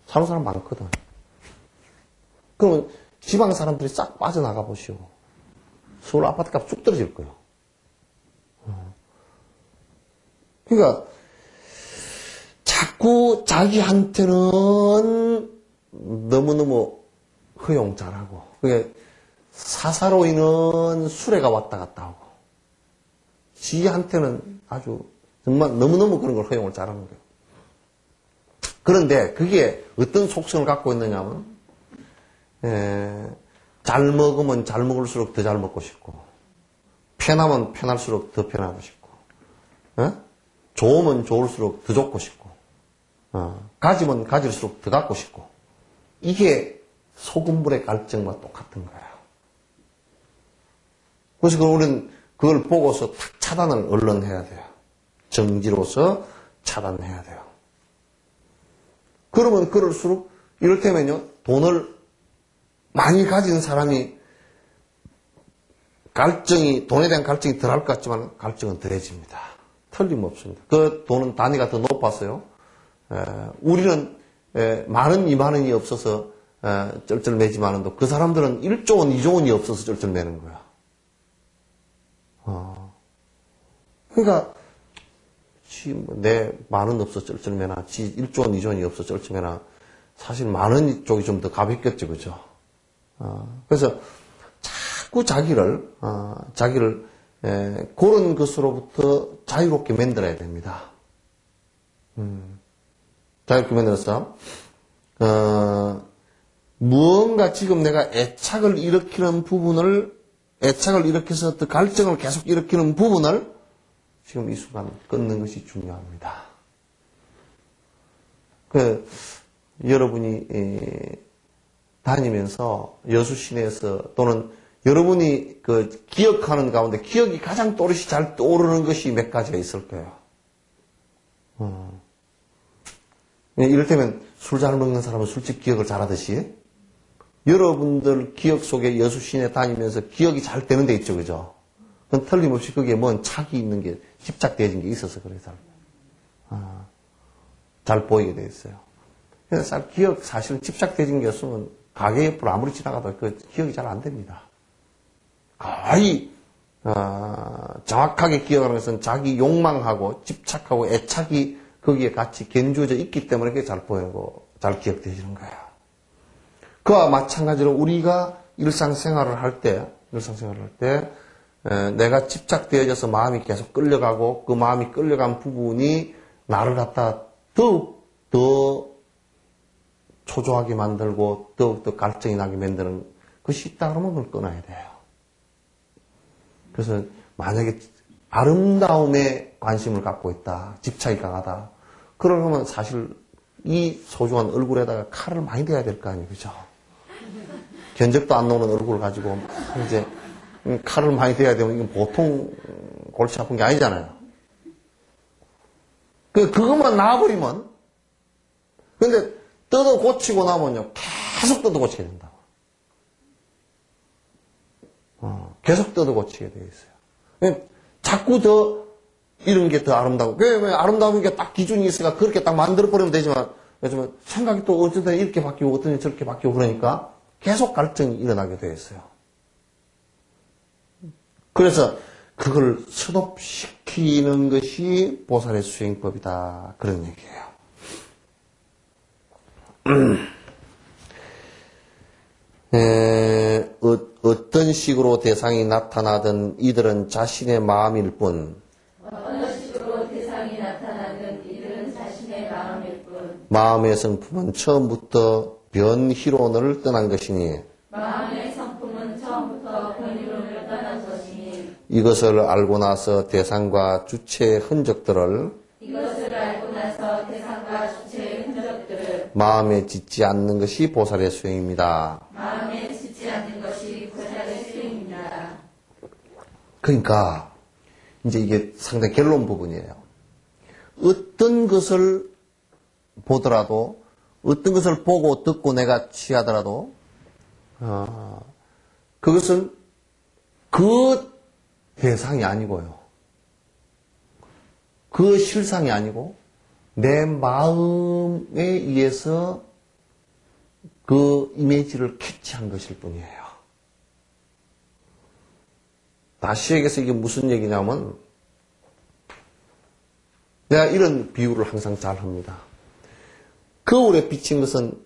사는 사람 많거든. 그러면 지방 사람들이 싹 빠져나가 보시오. 서울 아파트 값 쭉 떨어질 거예요. 그러니까, 자꾸 자기한테는 너무너무 허용 잘하고, 그게 사사로이는 수레가 왔다 갔다 하고, 지한테는 아주 정말 너무너무 그런 걸 허용을 잘하는 거예요. 그런데 그게 어떤 속성을 갖고 있느냐면, 잘 먹으면 잘 먹을수록 더 잘 먹고 싶고, 편하면 편할수록 더 편하고 싶고, 좋으면 좋을수록 더 좋고 싶고, 가지면 가질수록 더 갖고 싶고, 이게 소금물의 갈증과 똑같은 거예요. 그래서 우리는 그걸 보고서 탁 차단을 얼른 해야 돼요. 정지로서 차단해야 돼요. 그러면 그럴수록 이를테면요, 돈을 많이 가진 사람이 돈에 대한 갈증이 덜 할 것 같지만 갈증은 덜해집니다. 틀림없습니다. 그 돈은 단위가 더 높았어요. 우리는 만원, 2만원이 없어서 쩔쩔매지만은도 그 사람들은 1조 원, 2조 원이 없어서 쩔쩔매는 거야. 그러니까 내 만원 없어 쩔쩔매나, 1조 원, 2조 원이 없어 쩔쩔매나, 사실 만원 쪽이 좀 더 가볍겠죠, 그죠? 그래서 자꾸 자기를 그런 것으로부터 자유롭게 만들어야 됩니다. 자유롭게 만들어서, 무언가 지금 내가 애착을 일으켜서 또 갈증을 계속 일으키는 부분을 지금 이 순간 끊는 것이 중요합니다. 여러분이 다니면서 여수시내에서 또는 여러분이 기억하는 가운데 기억이 가장 또렷이 잘 떠오르는 것이 몇 가지가 있을 거예요. 이를테면 술 잘 먹는 사람은 술집 기억을 잘하듯이 여러분들 기억 속에 여수시내 다니면서 기억이 잘 되는 데 있죠, 그죠? 그건 틀림없이 거기에 뭔 착이 있는 게 집착되어진 게 있어서 그래요. 잘 보이게 돼 있어요. 그래서 사실은 집착되어진 게 없으면 가게 옆으로 아무리 지나가도 그 기억이 잘 안 됩니다. 거의 정확하게 기억하는 것은 자기 욕망하고 집착하고 애착이 거기에 같이 견주어져 있기 때문에 그게 잘 보이고 잘 기억되어지는 거예요. 그와 마찬가지로 우리가 일상생활을 할 때 내가 집착되어져서 마음이 계속 끌려가고 그 마음이 끌려간 부분이 나를 갖다 더욱 더 초조하게 만들고 더욱 더 갈증이 나게 만드는 것이 있다 그러면 그걸 끊어야 돼요. 그래서 만약에 아름다움에 관심을 갖고 있다, 집착이 강하다, 그러면 사실 이 소중한 얼굴에다가 칼을 많이 대야 될 거 아니에요, 그죠? 견적도 안 나오는 얼굴을 가지고 이제 칼을 많이 대야 되면 이건 보통 골치 아픈 게 아니잖아요. 그것만 나와버리면, 근데 뜯어 고치고 나면요, 계속 뜯어 고치게 된다고. 계속 뜯어 고치게 되어 있어요. 자꾸 더 이런 게 더 아름다워. 왜 아름다운 게 딱 기준이 있으니까 그렇게 딱 만들어버리면 되지만, 생각이 또 어쨌든 이렇게 바뀌고 어떤 저렇게 바뀌고 그러니까 계속 갈증이 일어나게 되어 있어요. 그래서 그걸 스톱시키는 것이 보살의 수행법이다. 그런 얘기예요. 어떤 식으로 대상이 나타나든 이들은 자신의 마음일 뿐, 마음의 성품은 처음부터 변희론을 떠난 것이니, 이것을 알고 나서 대상과 주체의 흔적들을 마음에 짓지 않는 것이 보살의 수행입니다. 그러니까 이제 이게 상당히 결론 부분이에요. 어떤 것을 보더라도, 어떤 것을 보고 듣고 내가 취하더라도 그것은 그 대상이 아니고요, 그 실상이 아니고 내 마음에 의해서 그 이미지를 캐치한 것일 뿐이에요. 다시 얘기해서 이게 무슨 얘기냐면, 내가 이런 비유를 항상 잘 합니다. 거울에 비친 것은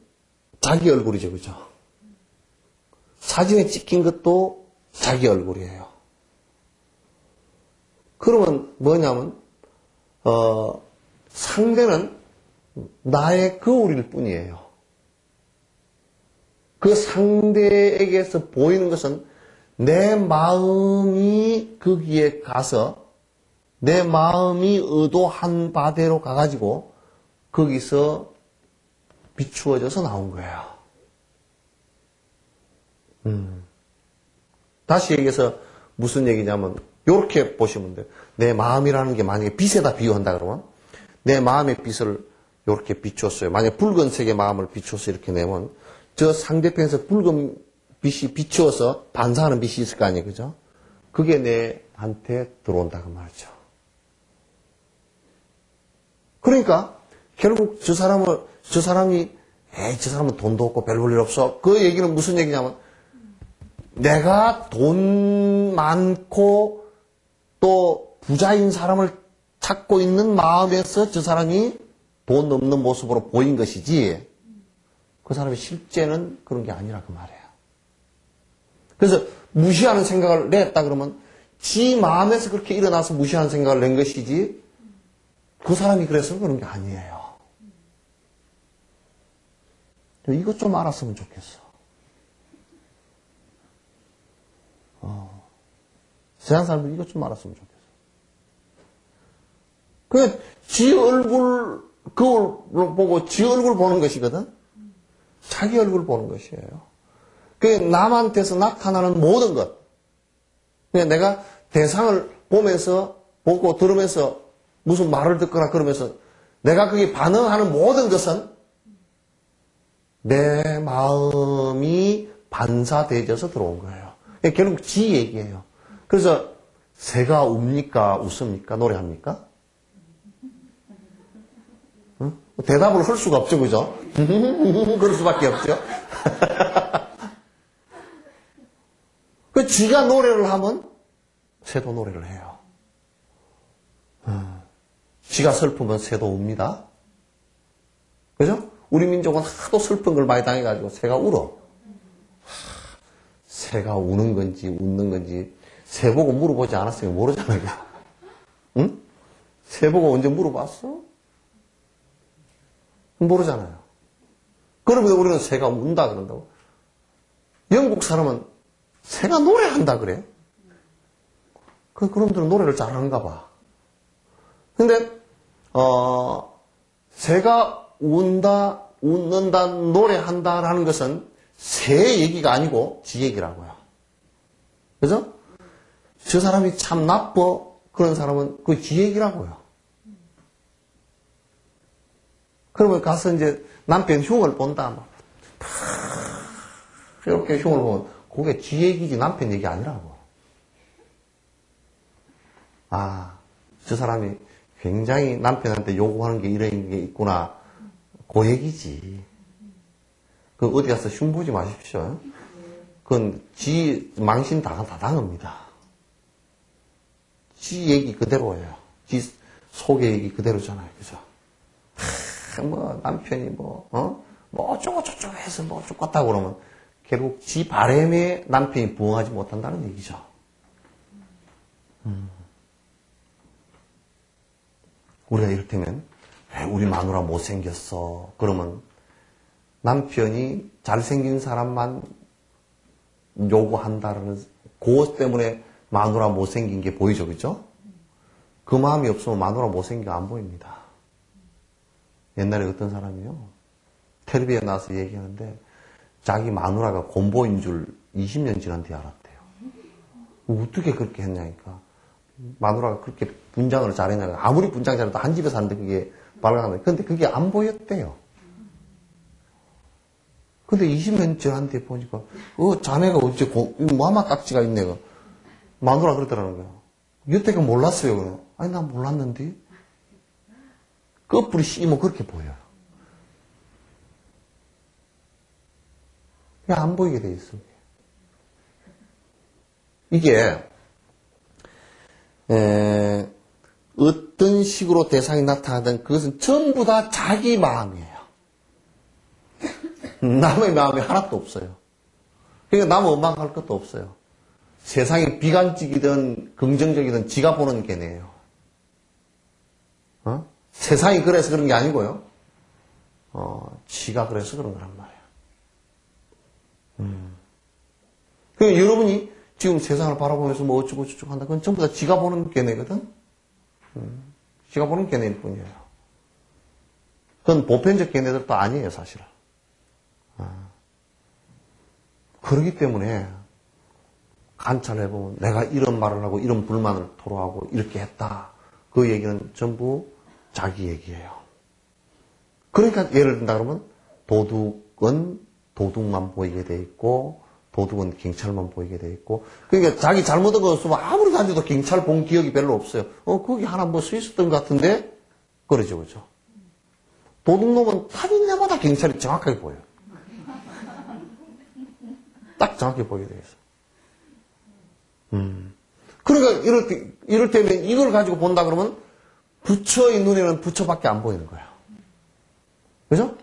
자기 얼굴이죠, 그죠? 사진에 찍힌 것도 자기 얼굴이에요. 그러면 뭐냐면, 상대는 나의 거울일 뿐이에요. 그 상대에게서 보이는 것은 내 마음이 거기에 가서 내 마음이 의도한 바대로 가가지고 거기서 비추어져서 나온 거예요. 다시 얘기해서 무슨 얘기냐면, 요렇게 보시면 돼요. 내 마음이라는 게 만약에 빛에다 비유한다 그러면 내 마음의 빛을 요렇게 비추었어요. 만약에 붉은색의 마음을 비춰서 이렇게 내면 저 상대편에서 붉은 빛이 비추어서 반사하는 빛이 있을 거 아니에요. 그죠? 그게 내한테 들어온다고 말이죠. 그러니까 결국 저 사람이 저 사람은 돈도 없고 별 볼 일 없어. 그 얘기는 무슨 얘기냐면 내가 돈 많고 또 부자인 사람을 찾고 있는 마음에서 저 사람이 돈 없는 모습으로 보인 것이지 그 사람이 실제는 그런 게 아니라 그 말이에요. 그래서 무시하는 생각을 냈다 그러면 지 마음에서 그렇게 일어나서 무시하는 생각을 낸 것이지 그 사람이 그래서 그런 게 아니에요. 이것 좀 알았으면 좋겠어. 세상 사람들 이것 좀 알았으면 좋겠어. 그냥 지 얼굴, 그걸 보고 지 얼굴 보는 것이거든? 자기 얼굴 보는 것이에요. 그 남한테서 나타나는 모든 것. 그냥 내가 대상을 보면서, 보고 들으면서 무슨 말을 듣거나 그러면서 내가 거기에 반응하는 모든 것은 내 마음이 반사되어져서 들어온 거예요. 결국 지 얘기예요. 그래서 새가 웁니까? 웃습니까? 노래합니까? 응? 대답을 할 수가 없죠. 그죠? 그럴 수밖에 없죠. 그 지가 노래를 하면 새도 노래를 해요. 지가 슬프면 새도 웁니다. 그죠? 우리 민족은 하도 슬픈 걸 많이 당해가지고 새가 울어. 새가 우는 건지 웃는 건지 새 보고 물어보지 않았으면 모르잖아요. 응? 새 보고 언제 물어봤어? 모르잖아요. 그러면 우리는 새가 운다 그런다고. 영국 사람은 새가 노래한다 그래. 그놈들은 노래를 잘하는가 봐. 근데 새가 운다, 웃는다, 노래한다라는 것은 새 얘기가 아니고 지 얘기라고요. 그죠? 저 사람이 참 나빠. 그런 사람은 그 지 얘기라고요. 그러면 가서 이제 남편 흉을 본다. 막. 이렇게 흉을 보면 그게 지 얘기지 남편 얘기 아니라고. 아, 저 사람이 굉장히 남편한테 요구하는 게 이런 게 있구나. 그 얘기지. 그 어디 가서 흉 보지 마십시오. 그건 지 망신 다 당합니다. 지 얘기 그대로예요. 지 속의 얘기 그대로잖아요. 그죠? 뭐 남편이 뭐 어쩌고 저쩌고 해서 뭐 어쩌고 그러면 결국 지 바람에 남편이 부응하지 못한다는 얘기죠. 우리가 이를테면 우리 마누라 못생겼어. 그러면 남편이 잘생긴 사람만 요구한다는 그것 때문에 마누라 못생긴 게 보이죠. 그죠? 그 마음이 없으면 마누라 못생긴 게 안 보입니다. 옛날에 어떤 사람이요. 텔레비에 나와서 얘기하는데 자기 마누라가 곰보인 줄 20년 지난 뒤에 알았대요. 어떻게 그렇게 했냐니까. 마누라가 그렇게 분장을 잘했냐고. 아무리 분장 잘해도 한 집에 사는데 그게 발각한다. 근데 그게 안 보였대요. 근데 20년 지난 뒤에 보니까 자네가 어째 뭐하마 깍지가 있네. 마누라 그러더라는 거예요. 여태껏 몰랐어요. 그래. 아니 난 몰랐는데. 끝불이 씌면 그렇게 보여요. 그냥 안 보이게 돼 있어. 이게 어떤 식으로 대상이 나타나든 그것은 전부 다 자기 마음이에요. 남의 마음이 하나도 없어요. 그러니까 남의 원망할 것도 없어요. 세상이 비관적이든 긍정적이든 지가 보는 게네요. 세상이 그래서 그런 게 아니고요. 지가 그래서 그런 거란 말이에요. 그러니까 여러분이 지금 세상을 바라보면서 뭐 어쩌고 저쩌고 한다. 그건 전부 다 지가 보는 견해거든. 지가 보는 견해일 뿐이에요. 그건 보편적 견해들도 아니에요, 사실은. 그렇기 때문에 관찰해보면 내가 이런 말을 하고 이런 불만을 토로하고 이렇게 했다. 그 얘기는 전부 자기 얘기예요. 그러니까 예를 든다 그러면 도둑은 도둑만 보이게 돼 있고 도둑은 경찰만 보이게 돼 있고 그러니까 자기 잘못한 거 없으면 아무리 다녀도 경찰 본 기억이 별로 없어요. 거기 하나 뭐 써 있었던 것 같은데 그러죠, 그죠? 도둑놈은 타진내마다 경찰이 정확하게 보여요. 딱 정확히 보이게 돼 있어. 그러니까 이럴 때는 이걸 가지고 본다 그러면 부처의 눈에는 부처밖에 안 보이는 거예요. 그죠?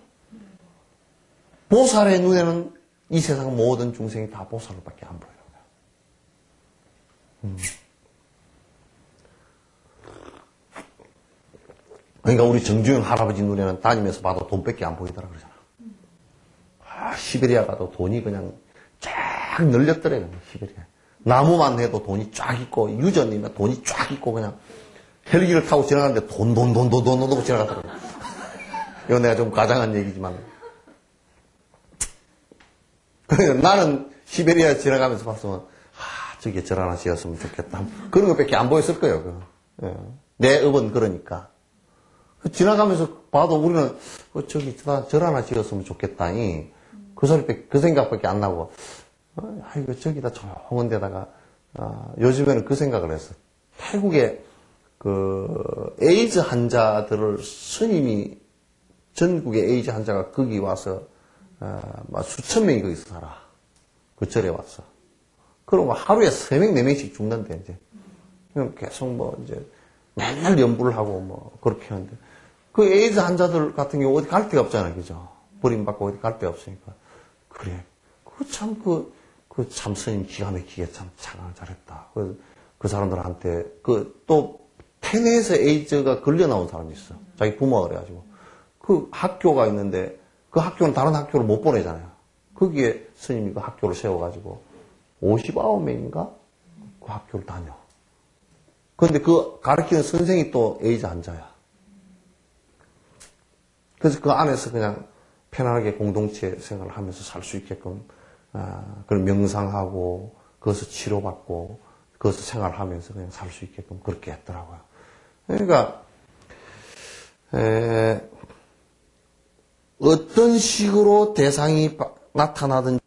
보살의 눈에는 이 세상 모든 중생이 다 보살밖에 안 보이는 거예요. 그러니까 우리 정주영 할아버지 눈에는 다니면서 봐도 돈밖에 안 보이더라 그러잖아. 시베리아 가도 돈이 그냥 쫙 널렸더래요. 시베리아. 나무만 해도 돈이 쫙 있고 유전이면 돈이 쫙 있고 그냥 헬기를 타고 지나가는데 돈 하고 지나가더라고요. 이건 내가 좀 과장한 얘기지만. 그러니까 나는 시베리아 지나가면서 봤으면 저게 절 하나 지었으면 좋겠다. 그런 것밖에 안 보였을 거예요. 내 업은 그러니까. 지나가면서 봐도 우리는 저기 절 하나 지었으면 좋겠다. 그 생각밖에 안 나고 이거 저기다 조용한 데다가 요즘에는 그 생각을 했어. 태국에 그 에이즈 환자들을 스님이 전국의 에이즈 환자가 거기 와서 막 수천 명이 거기서 살아. 그 절에 왔어. 그럼 하루에 3명, 4명씩 죽는데 이제. 그럼 계속 뭐 이제 맨날 연부를 하고 뭐 그렇게 하는데 그 에이즈 환자들 같은 경우 어디 갈 데가 없잖아요. 그죠? 버림받고 어디 갈 데 없으니까. 그래. 그 참 스님 기가 막히게 참 장을 잘했다. 그 사람들한테 또 태내에서 에이즈가 걸려 나온 사람이 있어. 자기 부모가 그래가지고. 그 학교가 있는데 그 학교는 다른 학교를 못 보내잖아요. 거기에 스님이 그 학교를 세워가지고 59명인가? 그 학교를 다녀. 그런데 그 가르치는 선생이 또 에이즈 환자야. 그래서 그 안에서 그냥 편안하게 공동체 생활을 하면서 살 수 있게끔 그런 명상하고 거기서 치료받고 거기서 생활하면서 그냥 살 수 있게끔 그렇게 했더라고요. 그러니까 어떤 식으로 대상이 나타나든지